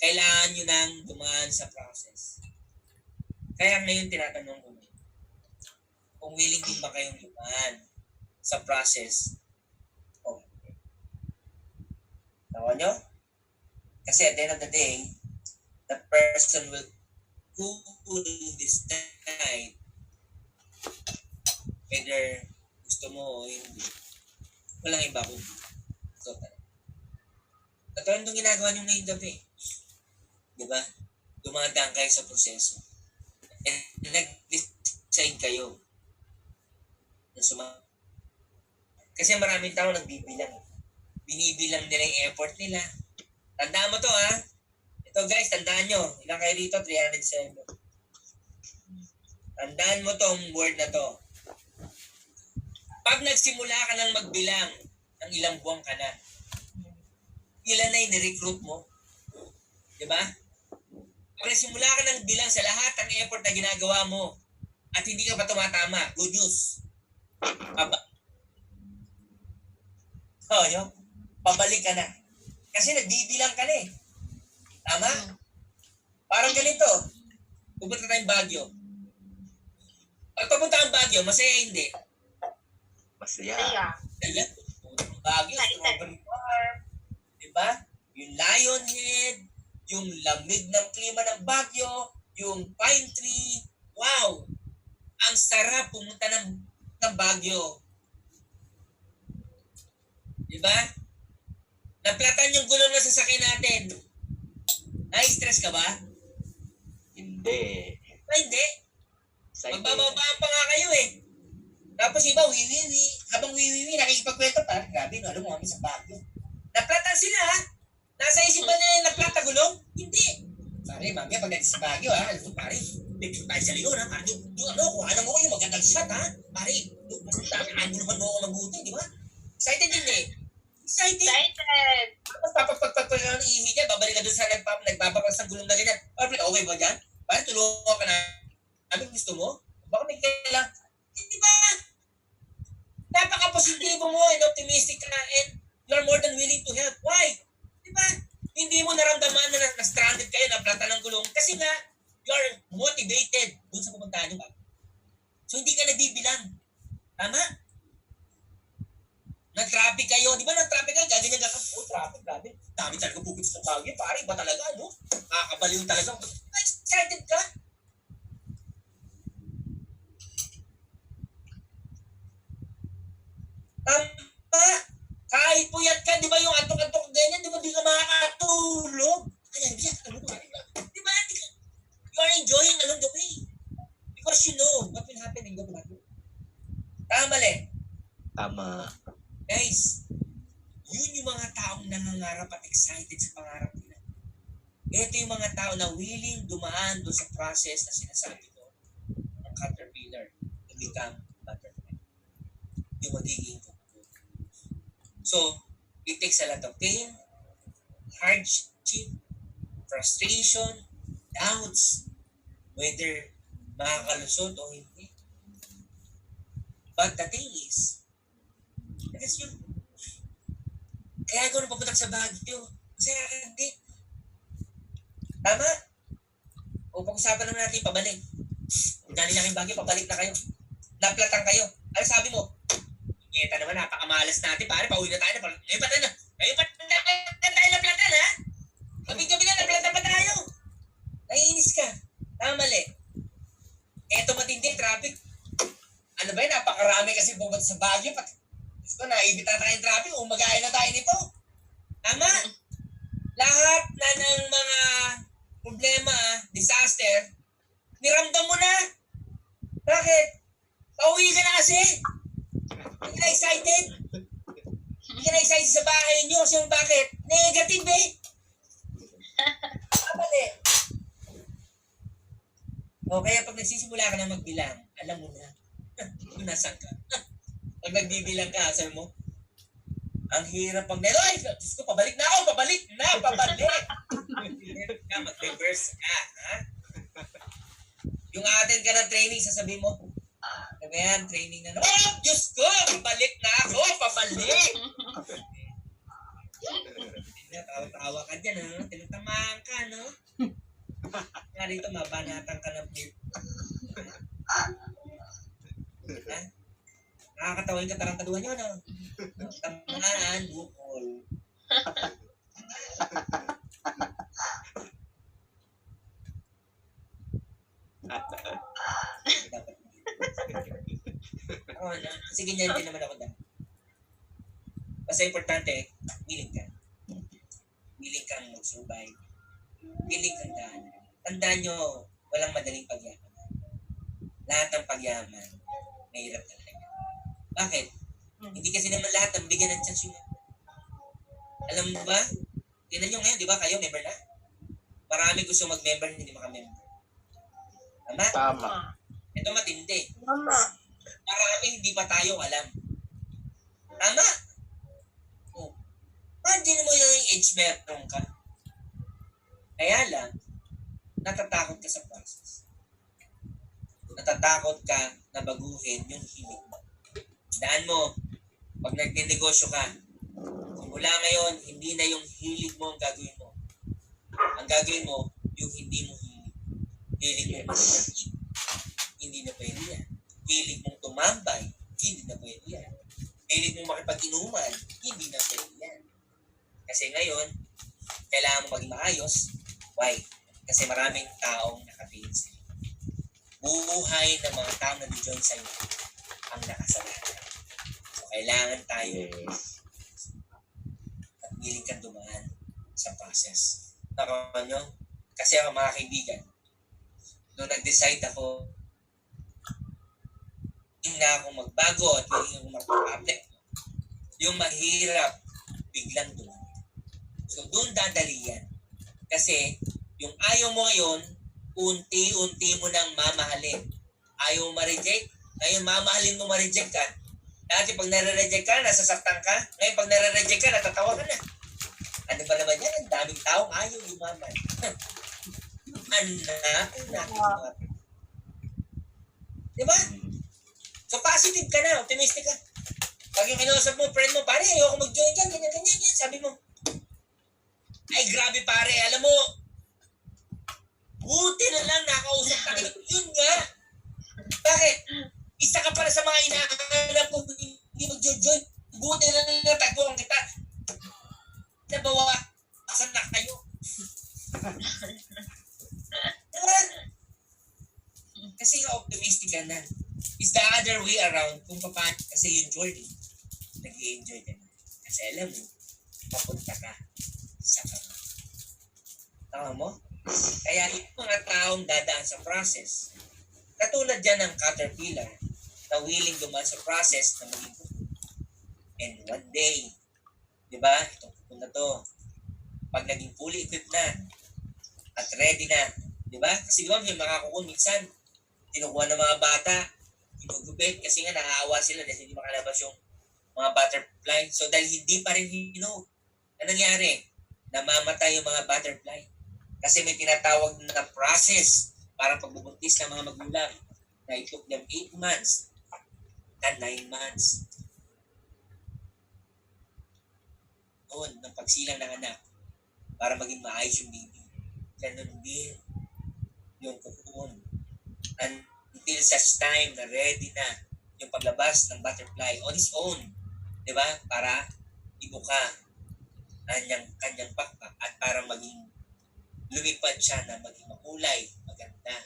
kailangan nyo nang dumaan sa process. Kaya ngayon tinatanong ko kung willing din ba kayong dumaan sa process. Okay. Tawa nyo? Kasi at the end of the day, the person who will decide whether gusto mo o hindi. Walang iba kung so, katulad nung ginagawa nyo ngayong gabi. Di ba? Dumadaan kayo sa proseso. And nag-decide kayo. Kasi maraming tao nagbibilang. Binibilang nila yung effort nila. Tandaan mo to ha. Ito guys, tandaan nyo. Ilang kayo dito? 307. Tandaan mo tong word na to. Pag nagsimula ka ng magbilang ng ilang buwan ka na, ilan na ni-recruit mo? Diba? Pag nagsimula ka ng bilang sa lahat ng effort na ginagawa mo at hindi ka pa tumatama, good news. Pabalik ka na. Kasi nagbibilang ka na eh. Tama? Parang ganito. Pupunta tayong Baguio. Pag papunta ang Baguio, masaya hindi. Masaya. Kaya. Baguio, strawberry farm. Diba? Yung lion head, yung lamig ng klima ng Baguio, yung pine tree. Wow! Ang sarap pumunta ng Baguio. Diba? Naplatan yung gulong na sasakyan natin. Na-stress ka ba? Hindi. Hindi. Excited. Magbababaan pa nga kayo eh. Tapos iba, wiwiwi. Habang wiwiwi, nakikipagkwento pa. Grabe, no, alam mo kami sa Baguio. Naplatan sila ha. Nasa isip ba nila yung naplata gulong? Hindi. Pare, mamaya pag natin sa Baguio ha. Alam mo, pare, picture tayo sa likod ha. Pare, yung ano, kung ano mo yung magandang shot ha. Pare, mas dami, naman mo ako mabuti, di ba? Excited din eh. Excited. Tapos papagpagpagpag ng ihi dyan, babalik ka doon sa nagpapapas ng gulong na ganyan. Pare, okay ba dyan? Pare, tulungan ka na. Ano gusto mo? Baka may kailang. Di ba? Napaka-positibo mo and optimistic ka and you're more than willing to help. Why? Di ba? Hindi mo naramdaman na na-stranded kayo, naplata ng gulong. Kasi nga, you're motivated doon sa pupuntahan nyo ba? So, hindi ka nagbibilang. Tama? Nag-traffic kayo. Di ba nag-traffic kayo? Gaganyan ka. Oh, traffic, grabe. Dami talaga pupunta sa Baguio. Pare, iba talaga, no? Nakakabaliw talaga. Excited ka? Tama. Kahit puyat ka, di ba yung antok-antok ganyan, di ba di ka makakatulog? Kaya, di ba? You are enjoying along the way. Because you know what will happen in the future. Tama, mali. Tama. Guys, yun yung mga taong nangangarap at excited sa pangarap nila. Ito yung mga tao na willing dumaan doon sa process na sinasabi ko ng caterpillar to become butterfly. Yung magiging cocoon. So, it takes a lot of pain, hardship, frustration, doubts, whether makakalusot o hindi. But the thing is, that's yun. Kaya ako nung papunta sa Baguio. Kasi hindi. Tama? O pag-usapan naman natin pabalik. Kung dali na kayong Baguio, pabalik na kayo. Naplatan kayo. Ano sabi mo? Ngeta naman, napakamalas natin. Pare, pauwi na tayo. Ngayon pa tayo na. Ngayon pa tayo naplatan, ha? Gabi-gabi na, naplatan pa tayo. Naiinis ka. Tama, mali. Eto matindi, traffic. Ano ba yun? Napakarami kasi pumunta sa Baguio. Gusto na, naibita na tayong traffic. Umagain na tayo nito. Tama? Lahat na ng mga problema, disaster, niramdam mo na. Bakit? Pauwi ka na kasi. Hindi ka na excited. Hindi ka na excited sa bahay nyo. Kasi bakit? Negative eh. Kapali. O kaya pag nagsisimula ka na magbilang, alam mo na kung nasan ka. Pag nagbibilang ka, sabi mo, ang hirap pag ay, Diyos ko, pabalik na ako, pabalik. Mag-reverse ka, ha? Yung atin ka ng training, sasabihin mo, sabi yan, training na, oh, Diyos ko, pabalik na ako, pabalik. Tawa-tawa ka dyan, ha? Tinatamaan ka, no? Nga rito, mabanatan ka ng plate. Ha? Nakakatawa yung katarantaduhan nyo, no? Tamaan, bukol. Dapat. Oo, na. Kasi ganyan din naman ako dahil. Basta importante, willing ka. Willing kang mag-survive. Willing kang daan. Tandaan nyo, walang madaling pagyaman. Lahat ng pagyaman, mahirap talaga. Bakit? Hindi kasi naman lahat ang bigyan ng chance yun. Alam mo ba? Tingnan nyo ngayon, di ba? Kayo, member na? Marami gusto mag-member, hindi maka-member. Tama? Tama. Ito matindi. Mama. Marami hindi pa tayo alam. Tama? Oh. Imagine mo yung age meron ka. Kaya lang, natatakot ka sa process. Natatakot ka na baguhin yung hilig mo. Daan mo, pag nagninegosyo ka, simula ngayon, hindi na yung hilig mo ang gagawin mo. Ang gagawin mo, yung hindi mo hilig. Hilig mo mag-eat. Hindi na pwede yan. Hilig mong tumambay, hindi na pwede yan. Hilig mong makipag-inuman, hindi na pwede yan. Kasi ngayon, kailangan mo maging maayos. Why? Kasi maraming taong nakatingin sa'yo. Buhay ng mga taong nag-join sa'yo ang nakasalanan. So, kailangan tayo Yes. at willing kang dumaan sa process. Nakakuha nyo? Kasi ako mga kaibigan, nung nag-decide ako, hindi na ako magbago at hindi ako mag-apply. Yung mahirap, biglang dumaan. So, doon dadali yan. Kasi, yung ayaw mo ngayon, unti-unti mo nang mamahalin. Ayaw mo ma-reject, ngayon mamahalin mo ma-reject ka. Dati pag nare-reject ka, nasasaktan ka. Ngayon pag nare-reject ka, natatawa ka na. Ano ba naman yan? Ang daming taong ayaw yumaman. Hanapin natin mga. Diba? So positive ka na, optimistic ka. Pag yung kinausap mo, friend mo, pare, ayoko mag-join ka, ganyan, sabi mo. Ay, grabe pare, alam mo, buti na lang nakausap ka. Yun nga. Bakit? Isa ka para sa mga inahanap kung hindi mag-join. Buti na lang natagpuan kita. Nabawa, asan na kayo? Diba? Kasi optimistic ka na. It's the other way around kung paano. Kasi yung Jordan, nag-i-enjoy ka na. Kasi alam mo, papunta ka sa kama. Tama mo? Kaya yung mga taong dadaan sa process, katulad dyan ng caterpillar na willing dumaan sa process na maging kuko. And one day, di ba, itong kuko na to, pag naging fully equipped na at ready na, di ba? Kasi di ba, yung mga kuko minsan, kinukuha ng mga bata, kinugupit kasi nga nakaawa sila dahil hindi makalabas yung mga butterfly. So dahil hindi pa rin hinog, ano nangyari? Namamatay yung mga butterfly. Kasi may tinatawag na process para pagbubuntis ng mga magulang na it took them 8 months and 9 months. Noon, ng pagsilang ng anak para maging maayos yung baby. Ganun din yung cocoon. Until such time na ready na yung paglabas ng butterfly on its own. Diba? Para ibuka kanyang pakpak at para maging lumipad siya na maging makulay, maganda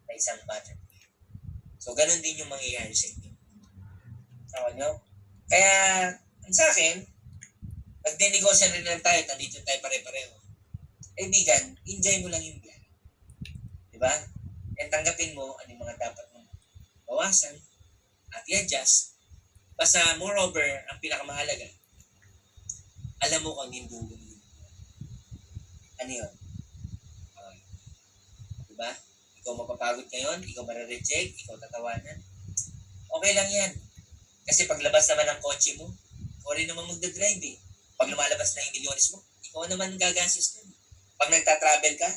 na isang butterfly. So, ganun din yung mangyayari sa inyo. Tama nyo? Kaya, sa akin, nagdinegosyo rin lang tayo, nandito tayo pare-pareho. Kaibigan, enjoy mo lang yung biyahe. Diba? And tanggapin mo ano yung mga dapat mong bawasan at i-adjust. Basta, moreover, ang pinakamahalaga, alam mo kung yung dulo mo. Ano yun? Diba? Ikaw mapapagod ngayon, ikaw marareject, ikaw tatawanan. Okay lang yan. Kasi paglabas naman ng kotse mo, ikaw rin naman magdadrive eh. Pag lumalabas na yung milyones mo, ikaw naman gagastos nun. Pag nagtatravel ka,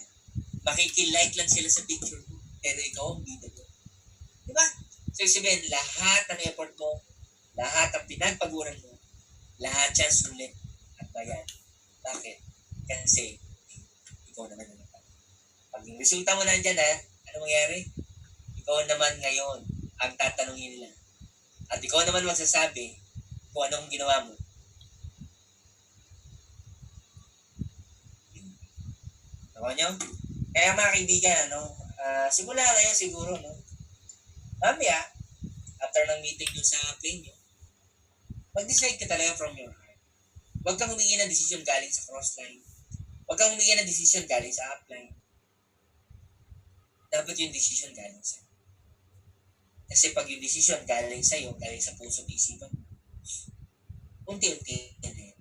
makikilike lang sila sa picture mo. Pero ikaw ang bida mo. Diba? So sabihin, lahat ng effort mo, lahat ng pinagpaguran mo, lahat yan sulit at bayan. Bakit? Kasi, ikaw naman ang natalo. Pag yung resulta mo nandyan ano mangyari? Ikaw naman ngayon ang tatanungin nila. At ikaw naman magsasabi kung anong ginawa mo. Nakuha nyo? Kaya mga kaibigan, simula ngayon siguro, mamaya, after ng meeting dun sa plane nyo, mag-decide ka talaga from your heart. Huwag kang humingi ng decision galing sa crossline. Huwag kang humingi ng decision galing sa upline. Dapat yung decision galing sa'yo. Kasi pag yung decision galing sa'yo, galing sa puso at isipan, unti-unti yan eh.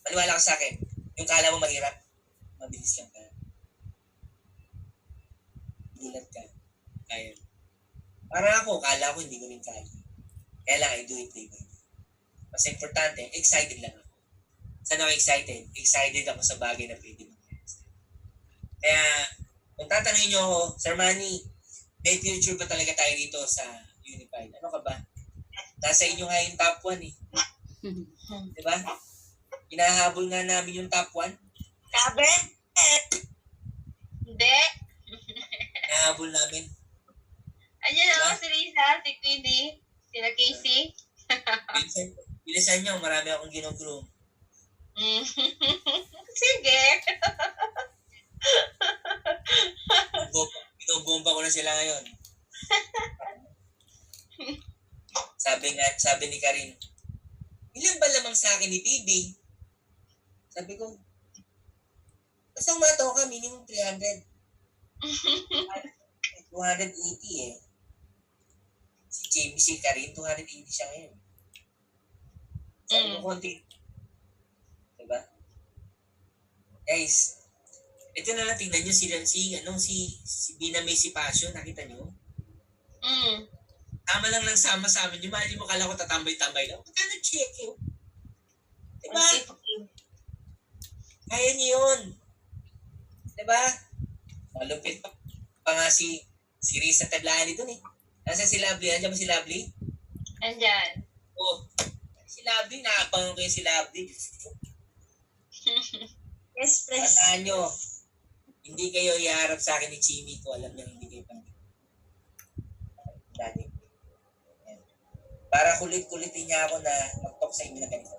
Maniwala ka sa akin, yung kala mo mahirap, mabilis lang ka. Gulat ka. Kaya. Para ako, kala ko hindi ko rin kaya. Kaya lang, I do it day by day. Mas importante, excited lang ako. Saan ako excited? Excited ako sa bagay na pwede mangyari. Kaya, kung tatanungin nyo ako, Sir Manny, may future ba talaga tayo dito sa Unified? Ano ka ba? Nasa inyo nga yung top 1 eh. Diba? Hinahabol nga namin yung top 1. Sabi? Hindi. Hinahabol namin. Andiyan Diba? ako si Lisa, si Queenie, sila Casey. Bilisan nyo, marami akong ginugroom. Sige. Binobomba ko na sila ngayon. Sabi ni Karin, ilan ba lamang sa akin ni PB? Sabi ko, basta umataw ka, minimum 300. 280 eh. Si Karin, 280 siya ngayon. Sabi ko, konti. Diba? Guys, ito na lang, tingnan nyo si Bina May si Passion, nakita nyo? Tama lang sama sa amin. Yung mali mo, kala ko tatambay-tambay lang. Magkano check yun? Diba? Kaya niyo yun. Diba? Malupit pa nga si Risa Taglani dun eh. Nasa si Lovely? Nandiyan ba si Lovely? Andyan. Oo. Si Lovely, nakapangan ko yung si Lovely. Yes, please. Tandaan nyo, hindi kayo iharap sa akin ni Chimmy ko. Alam niyo, hindi kayo pang dati. Para kulit-kulitin niya ako na mag-talk sa inyo na ganito.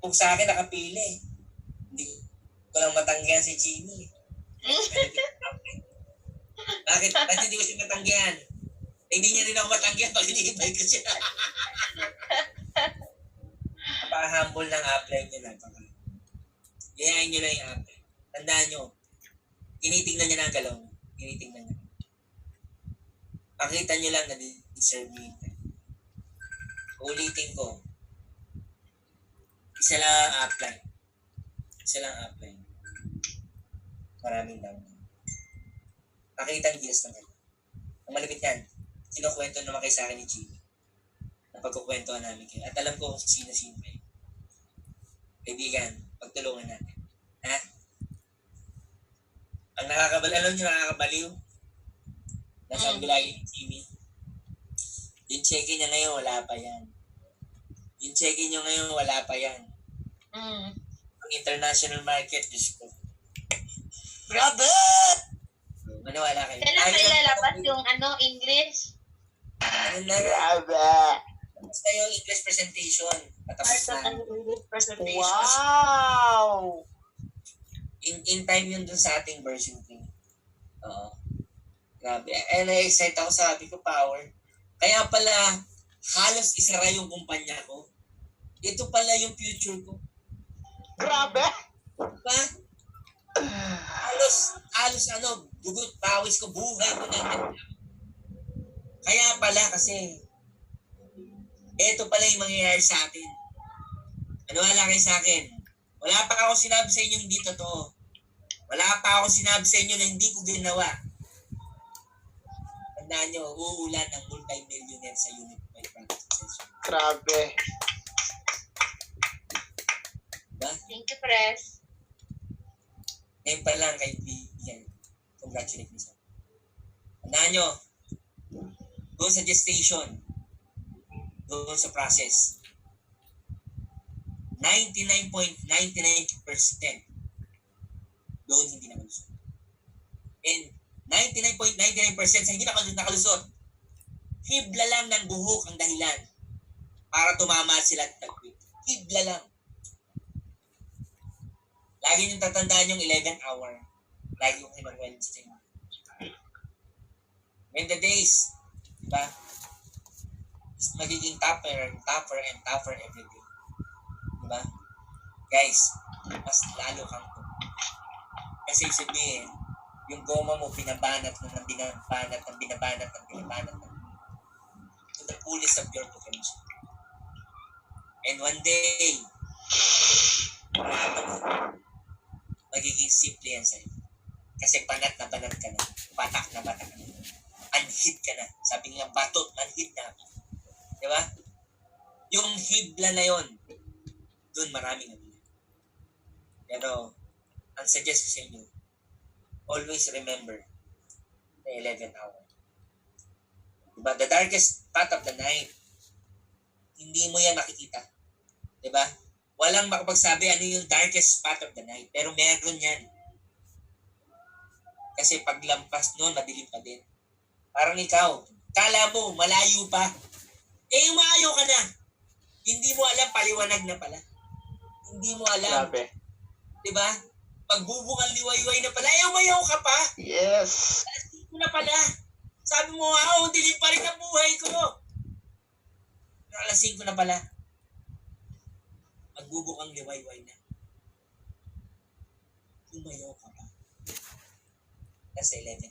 Kung sa akin nakapili, hindi ko lang matanggihan si Chimmy. Bakit? Bakit hindi ko siya matanggihan? Hindi niya rin ako matanggihan pag ini-invite ko siya. Napaka-humble ng upline niya. Yayain niyo lang yung upline. Tandaan niyo, tinitingnan niya na ang galaw. Tinitingnan niya. Pakita niyo lang na deserve niyo yung time. Ulitin ko. Isa lang ang upline. Isa lang ang upline. Maraming downline. Pakita ang Diyos naman. Ang malapit yan, kinukwento naman kayo sa akin ni Jimmy. Na pagkukwentuhan namin kayo. At alam ko kung sino-sino kayo. Kaibigan, pagtulungan natin. Ha? Ang alam nyo nakakabaliw? Nasabi lagi ni Jimmy. Yung check-in niya ngayon, wala pa yan. Yung check-in nyo ngayon, wala pa yan. Ang international market, Diyos ko. Grabe! Maniwala kayo. Kailan kayo lalabas yung English? Grabe! Basta yung English presentation. Patapos na. Presentation. Wow! In time yun dun sa ating version 3. Oo. Grabe. And na-excite ako, sabi ko, power. Kaya pala, halos isara yung kumpanya ko. Ito pala yung future ko. Grabe! Diba? Halos dugot, pawis ko, buhay ko na. Kaya pala kasi, ito pala yung mangyayari sa atin. Maniwala kayo sa akin. Wala pa ako sinabi sa inyo hindi totoo. Wala pa ako sinabi sa inyo na hindi ko ginawa. Tandaan nyo, uulan ng multi-millionaire sa Unified Product Successful. Grabe. Diba? Thank you, Press. Ngayon pa lang kaibigan. Congratulate me sa. Tandaan nyo, doon sa gestation, doon sa process, 99.99% doon hindi nakalusot. And 99.99% sa hindi nakalusot, hibla lang ng buhok ang dahilan para tumama sila at tagwit. Hibla lang. Lagi niyong tatandaan yung 11 hour. Lagi yung Wednesday. When the days, diba, is magiging tougher and tougher and tougher every day. Diba? Guys, mas lalo kang kasi sabihin, yung goma mo binabanat mo ng binabanat ng binabanat ng binabanat to the fullest of your potential. And one day, magiging simple yan sa'yo. Kasi banat na banat ka na. Batak na batak ka na. Unhid ka na. Sabi nga, batot, unhid na. Di ba? Yung hibla na yon, doon maraming nabila. Pero, ang suggest ko sa inyo, always remember the 11th hour. Diba? The darkest part of the night, hindi mo yan makikita. Diba? Walang makapagsabi ano yung darkest part of the night. Pero meron yan. Kasi paglampas nun, madilim pa din. Parang ikaw, kala mo, malayo pa. Eh, umayaw ka na. Hindi mo alam, paliwanag na pala. Hindi mo alam. Grabe. Diba? Pagbubungang liwayway na pala, eh, umayaw ka pa. Yes. Alas 5 na pala. Sabi mo, dilim pa rin ang buhay ko. Pero alas 5 na pala. Magbubukang liwayway na. Umayaw ka pa. That's 11.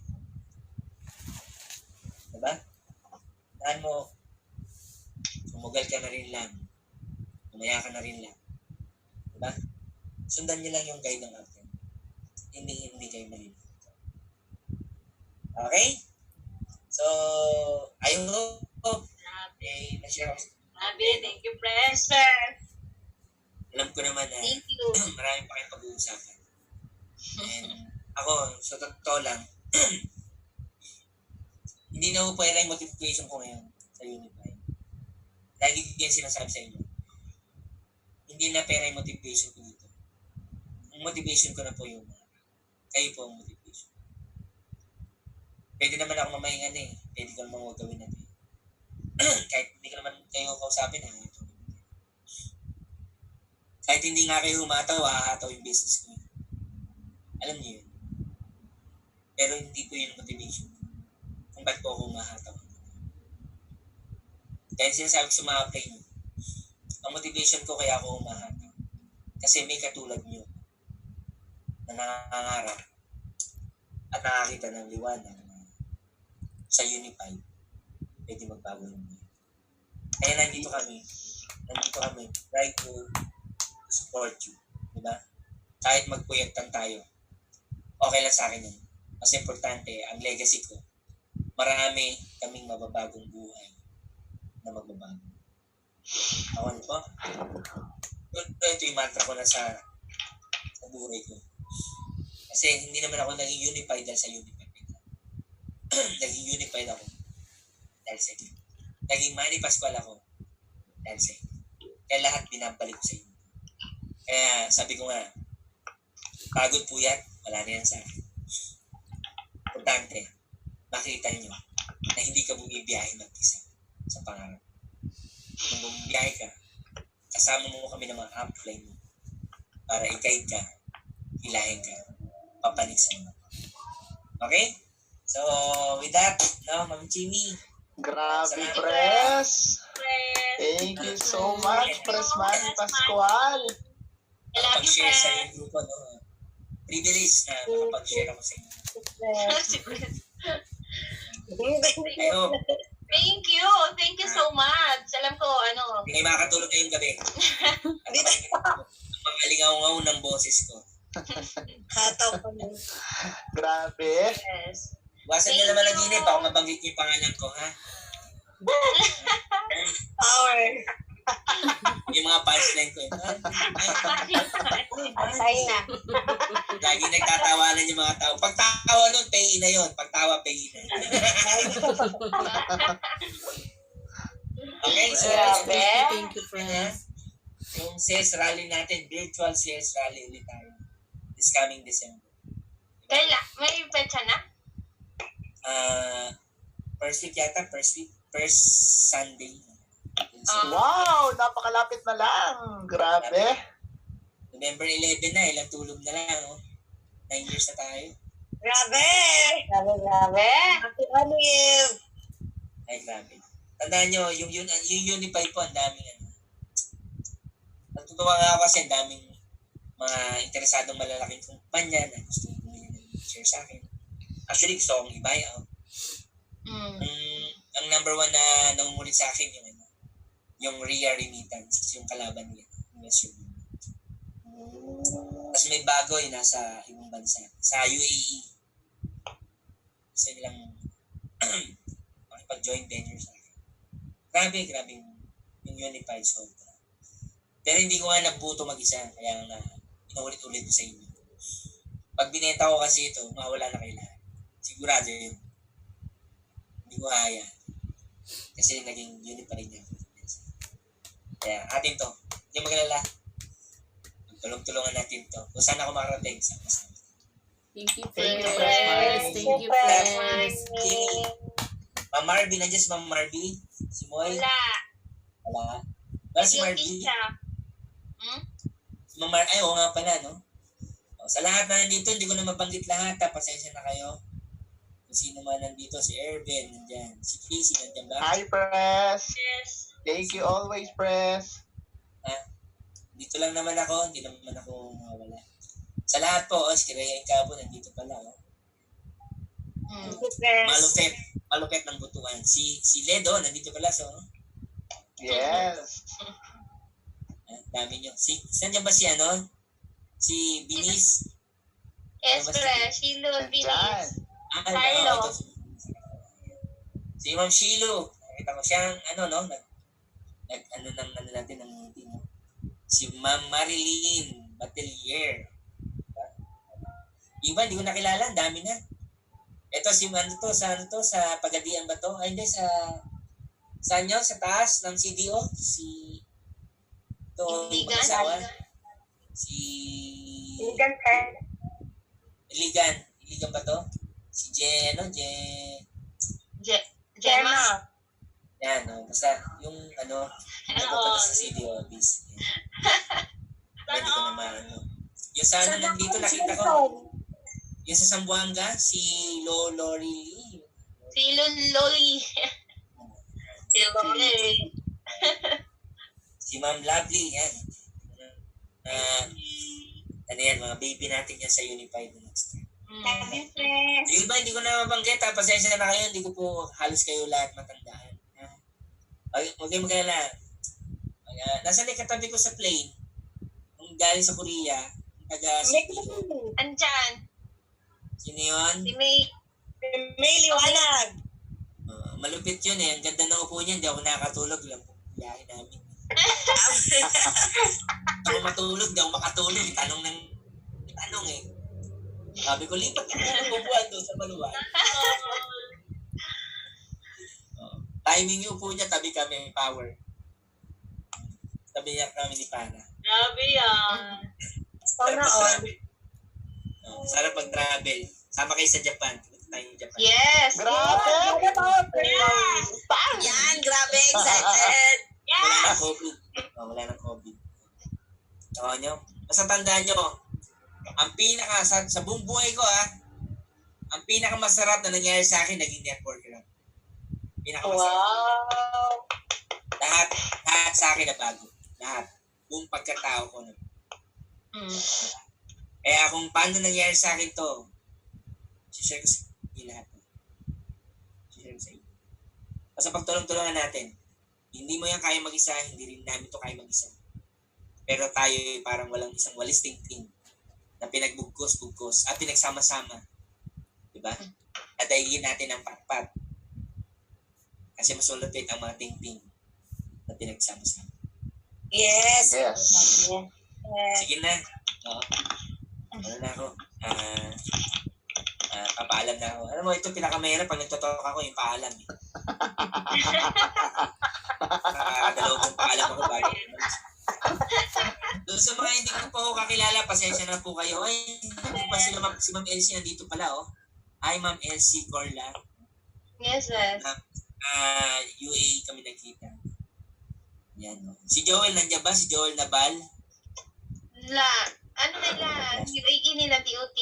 Diba? Tahan mo, sumugal ka na rin lang. Umaya ka na rin lang. Diba? Sundan niyo lang yung guide ng atin. Hindi kayo malilito. Okay? So, I hope na-share ako. Sabi, thank you, Precious. Alam ko naman na Thank you. maraming pa kayong pag-uusapan. And ako, sa totoo lang, hindi na po pwede yung motivation ko ngayon sa Unify. Lagi ko yan sinasabi sa inyo. Hindi na pera yung motivation ko dito. Ang motivation ko na po yung kayo po ang motivation. Pwede naman ako mamahingan eh. Pwede ko naman huwag gawin natin. Kahit hindi ko naman kayo kausapin ha. Kahit hindi nga kayo humataw, hahataw yung business ko. Alam niyo yun. Pero hindi po yun motivation kung ba't po ako humahataw. Dahil sinasabi ko sa mga apply nyo, ang motivation ko kaya ako humahataw. Kasi may katulad nyo na nangangarap at nakakita ng liwanag sa Unify, pwede magbago yung buhay. Kaya nandito kami, try to support you. Diba? Kahit magpuyatan tayo, okay lang sa akin yun. Mas importante, ang legacy ko, marami kaming mababagong buhay na magbabago. Ako ano po? Ito yung mantra ko na sa buhay ko. Kasi hindi naman ako naging unified dahil sa unified. Naging unified ako dahil sa inyo. Naging Manny Pascual ako dahil sa inyo. Kaya lahat binabalik ko sa inyo. Kaya sabi ko nga, pagod po yan, wala na yan sa akin. Importante, makita nyo na hindi ka bumibiyahe mag-isa sa pangarap. Kung bumibiyahe ka, kasama mo kami ng mga upline mo para i-guide ka, hilahin ka, papanig sa mga. Okay? So, with that, no, Ma'am Jimmy. Grabe, Salamat. Pres. Press. Thank you so much, Pres Manny Pascual. I love you, Makapag-share sa Press. iyong grupo, no? Privilege na makapag-share ako sa inyo. Si Press. I hope, Thank you. Thank you so much. Alam ko, hindi kayo makakatulog ngayong gabi. At mga alingaw-ngaw ng boses ko. Hataw pa mo. Grabe. Yes. Iwasan nyo naman naginip, ako mabanggit niyo yung pangalan ko, ha? Power. Yung mga punchline ko. Atay na. Lagi nagtatawanan yung mga tao. Pagtawa nun, pay na yun. Pagtawa, pay na. Okay, so Grabe. Thank you, friends. Yung CS rally natin, virtual CS rally ulit tayo. This coming December. Kaya, may petsa na? First week yata, first Sunday. Wow, napakalapit na lang. Grabe. November 11 na, ilang tulog na lang. Oh. 9 years na tayo. Grabe! Grabe. Happy Olive! Ay, grabe. Tandaan nyo, yung Unify po, ang daming ano. Natutuwa nga ako kasi ang daming mga interesadong malalaking kumpanya na gusto bumili ng share sa akin. Actually, gusto akong i-buy out. Ang number one na nangungulit sa akin yung RIA Remittance, yung kalaban nila. Tapos may bago nasa ibang bansa, sa UAE. Gusto nilang makipag-joint venture sa akin. Grabe yung Unified Sobra. Pero hindi ko nga nabuto mag-isa, kaya nga inuulit-ulit ko sa inyo. Pag binenta ko kasi ito, mawala na kailangan. Sigurado yun. Hindi ko kaya. Kasi naging Unified niya. Kaya atin to. Hindi magalala. Tulong-tulungan natin to. Kung saan ako makarating, sama-sama. Thank you, Thank you, Press. Thank you, Press. Kini. Ma'am Marvin, nandiyan si Ma'am Marvin? Si Moy? Wala. Wala. Wala si Marvin? siya. Si Ma'am Marvin, ay oo nga pala, no? O, sa lahat na nandito, hindi ko na mabanggit lahat, pasensya na kayo. Kung sino man nandito, si Ervin, nandyan. Si Casey, nandyan ba? Hi, Press. Yes. Thank you always, Press. Dito lang naman ako, hindi naman ako mawala. Sa lahat po, si Kiraya Incabo, nandito pala. Oh. Malupet ng butuan. Si Ledo, nandito pala. So, Yes. dami nyo. Saan ba si Si Binis? Yes, Press. Shilo, Nandyan. Binis. Carlo. Si Ma'am Shilo. Nakita ko siyang, natin ng meeting. Si Ma'am Marilyn Batelier. Iba, hindi ko nakilala. Ang dami na. Ito, sa Pagadian ba to? Ay, hindi, saan yun? Sa taas ng CDO? Iligan. Mag-asawa? Si... Iligan ba to? Si Gemma. Yan, basta yung nagpapunta sa CDO office. Pwede ko naman, Yung sa nandito, nakita ko. Yung sa Zamboanga, si Lori. Si Loli. Si Loli. Si Ma'am Lovely, yan. Yan, mga baby natin yan sa Unified next time. Happy Press! Yung iba, hindi ko na mabanggit. Pasensya na kayo. Hindi ko po halos kayo lahat matandaan. Huwag kayo magkalala. Nasa katabi ko sa plane. Nung galing sa Korea. Taga-CDO. Andyan. Sino yun? Si May. May liwanag! Malupit yun eh. Ang ganda ng upo niya. Hindi ako nakakatulog lang. Biyahe namin. Ako matulog. Hindi ako makatulog. Tanong eh. Sabi ko, lipat ka na ng upuan doon sa baluan. Timing yung upo niya. Tabi kami power. Tabi niya kami ni Pana. Grabe yan. Sana all. Sarap pag-travel. Sama kayo sa Japan. Punta tayo ng Japan. Yes. Grabe! Yes. Yan, grabe, excited! Wala nang COVID. Wala nang COVID. Tawag nyo. Basta tandaan nyo, ang sa buong buhay ko ang pinakamasarap na nangyari sa akin, naging network lang. Pinakamasarap. Wow! Lahat sa akin na bago. Lahat. Buong pagkatao ko na. Kaya kung paano nangyari sa akin to, share ko sa inyo lahat. Share ko sa inyo. Basta pagtulong-tulungan natin. Hindi mo yan kaya mag-isa, hindi rin namin to kaya mag-isa. Pero tayo parang walang isang walis ting-ting na pinagbugkos-bugkos at pinagsama-sama. Diba? Adaigin natin ang pat-pat. Kasi mas ulupit ang mga ting-ting na pinagsama-sama. Yes! Yes. Sige na. Ano na ako? Papaalam na ako. Alam mo, ito pinakamahirap pag nagtotalk ako, yung paalam eh. Dalawang paalam ako bago. So, sa mga hindi ko po kakilala, pasensya na po kayo. Ay, hindi pa sila, si Ma'am Elsie nandito pala, oh. Hi, Ma'am Elsie Corla. Yes, yes. UAE kami nakita. Yan, oh. Si Joel, nandiyan ba? Si Joel Nabal? Ano nila? UAE nila, TOT.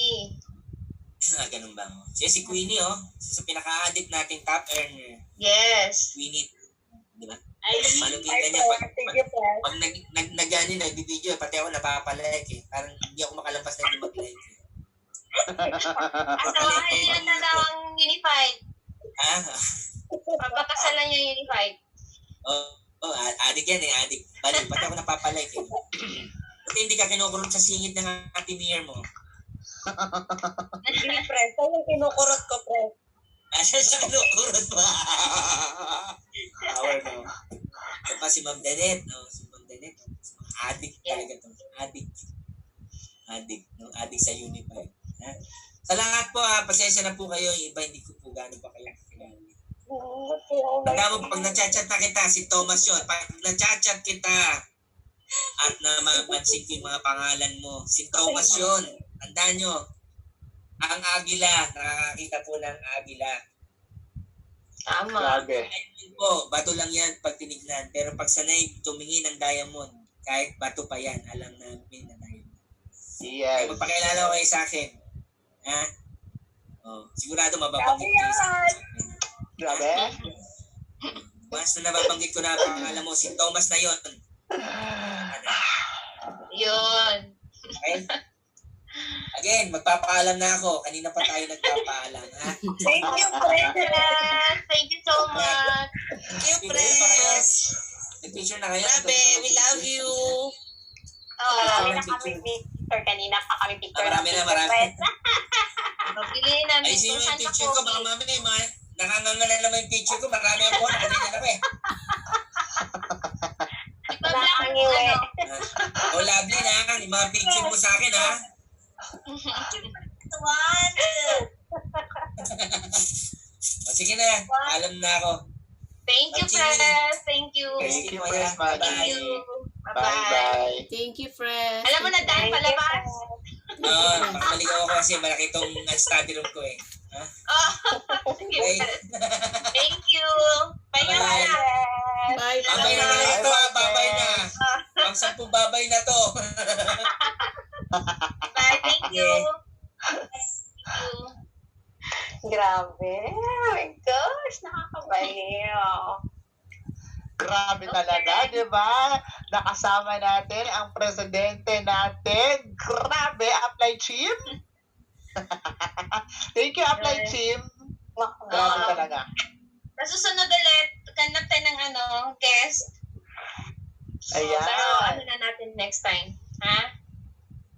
Ganun ba? Oh. Si Queenie, oh. Sa pinaka-addict natin top earner. Yes. Queenie. Di ba? Ay, Malupitan niya pag nagbibideo, pati ako napapalike eh. Parang hindi ako makalampas na hindi mag-like eh. asawahan niya na daw ang Unified. Ah, Pagkakasalan niya Unified. adik yan eh, adik. Balik, pati ako napapalike eh. Pati hindi ka kinukurot sa singit ng ate Mir mo. Hindi, pre. Saan yung kinukurot ko, pre? Asa sa kinukurot mo? Power no. Ito pa si Ma'am Danet, no? Si Ma'am Danet, no? Adik talaga to. Adik. No? Adik sa Unified. Ha? Sa lahat po, pasensya na po kayo. Yung iba, hindi ko po gano'n pa kayo kakilala. Tanda mo, pag na-chat na kita, si Thomas yun. Pag na-chat kita, at na mapansin ko yung mga pangalan mo, si Thomas yun. Tandaan nyo, ang Agila, nakakakita po ng Agila. Tama. Grabe. Ayun po, bato lang yan pag tinignan. Pero pag sanay tumingin ng diamond, kahit bato pa yan, alam namin na diamond. Kaya Yes. magpakilala ko kayo sa akin. Ha? Oh, sigurado mababanggit kayo sa akin. Grabe. Mas na nababanggit ko na pangalan mo, si Thomas na yun. Yun. Okay? Again, magpapaalam na ako. Kanina pa tayo nagpapaalam. Ha? Thank you, pre. Thank you so much. Thank you, Pres. Nag-picture na kayo? Grabe, we love you. Oh, Marami na kami picture. Kanina pa kami picture. Marami na, marami. piliin namin Ay, sino kung yung saan na picture ko? Baka pogi. mamaya, nakangangala naman yung picture ko. Marami ako. Kanina na eh. Ipag-vlog mo, Nakangiwi. ano. Oh, lovely na. Yung mga picture mo sa akin, ha? O, sige na. Alam na ako. Thank you, Pag-chili. Press. Thank you. Thank you, Press Money. Thank you. Bye-bye. Bye-bye. Thank you, friends. Alam mo na dahil palabas? Oo, maligaw ako kasi malaki itong study room ko eh. Ha? Oh, sige, Okay. Press. Thank you. Pahinga ka Bye. na. Bye. Babay na Bye. ito ha, babay na. Ah, Pang 10 babay na to. Bye. Thank you. Thank you. Grabe. Oh my gosh, nakakabaliw. Grabe talaga, di ba? Nakasama natin ang presidente natin. Grabe, Apply Chim. Thank you, Apply Chim. Grabe talaga. Sa susunod ulit, kanap tayo ng guest. Ayan. Pero ano na natin next time. Ha?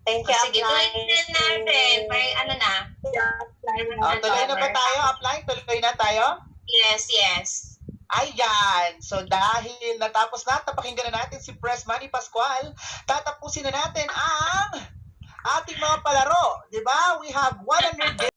Thank you, Sige, tuloy na natin. May ano na. Tuloy na ba tayo, Apply? Tuloy na tayo? Yes, yes. Ayan. So dahil natapos na, napakinggan na natin si Press Money Pascual, tatapusin na natin ang ating mga palaro. Di ba? We have 100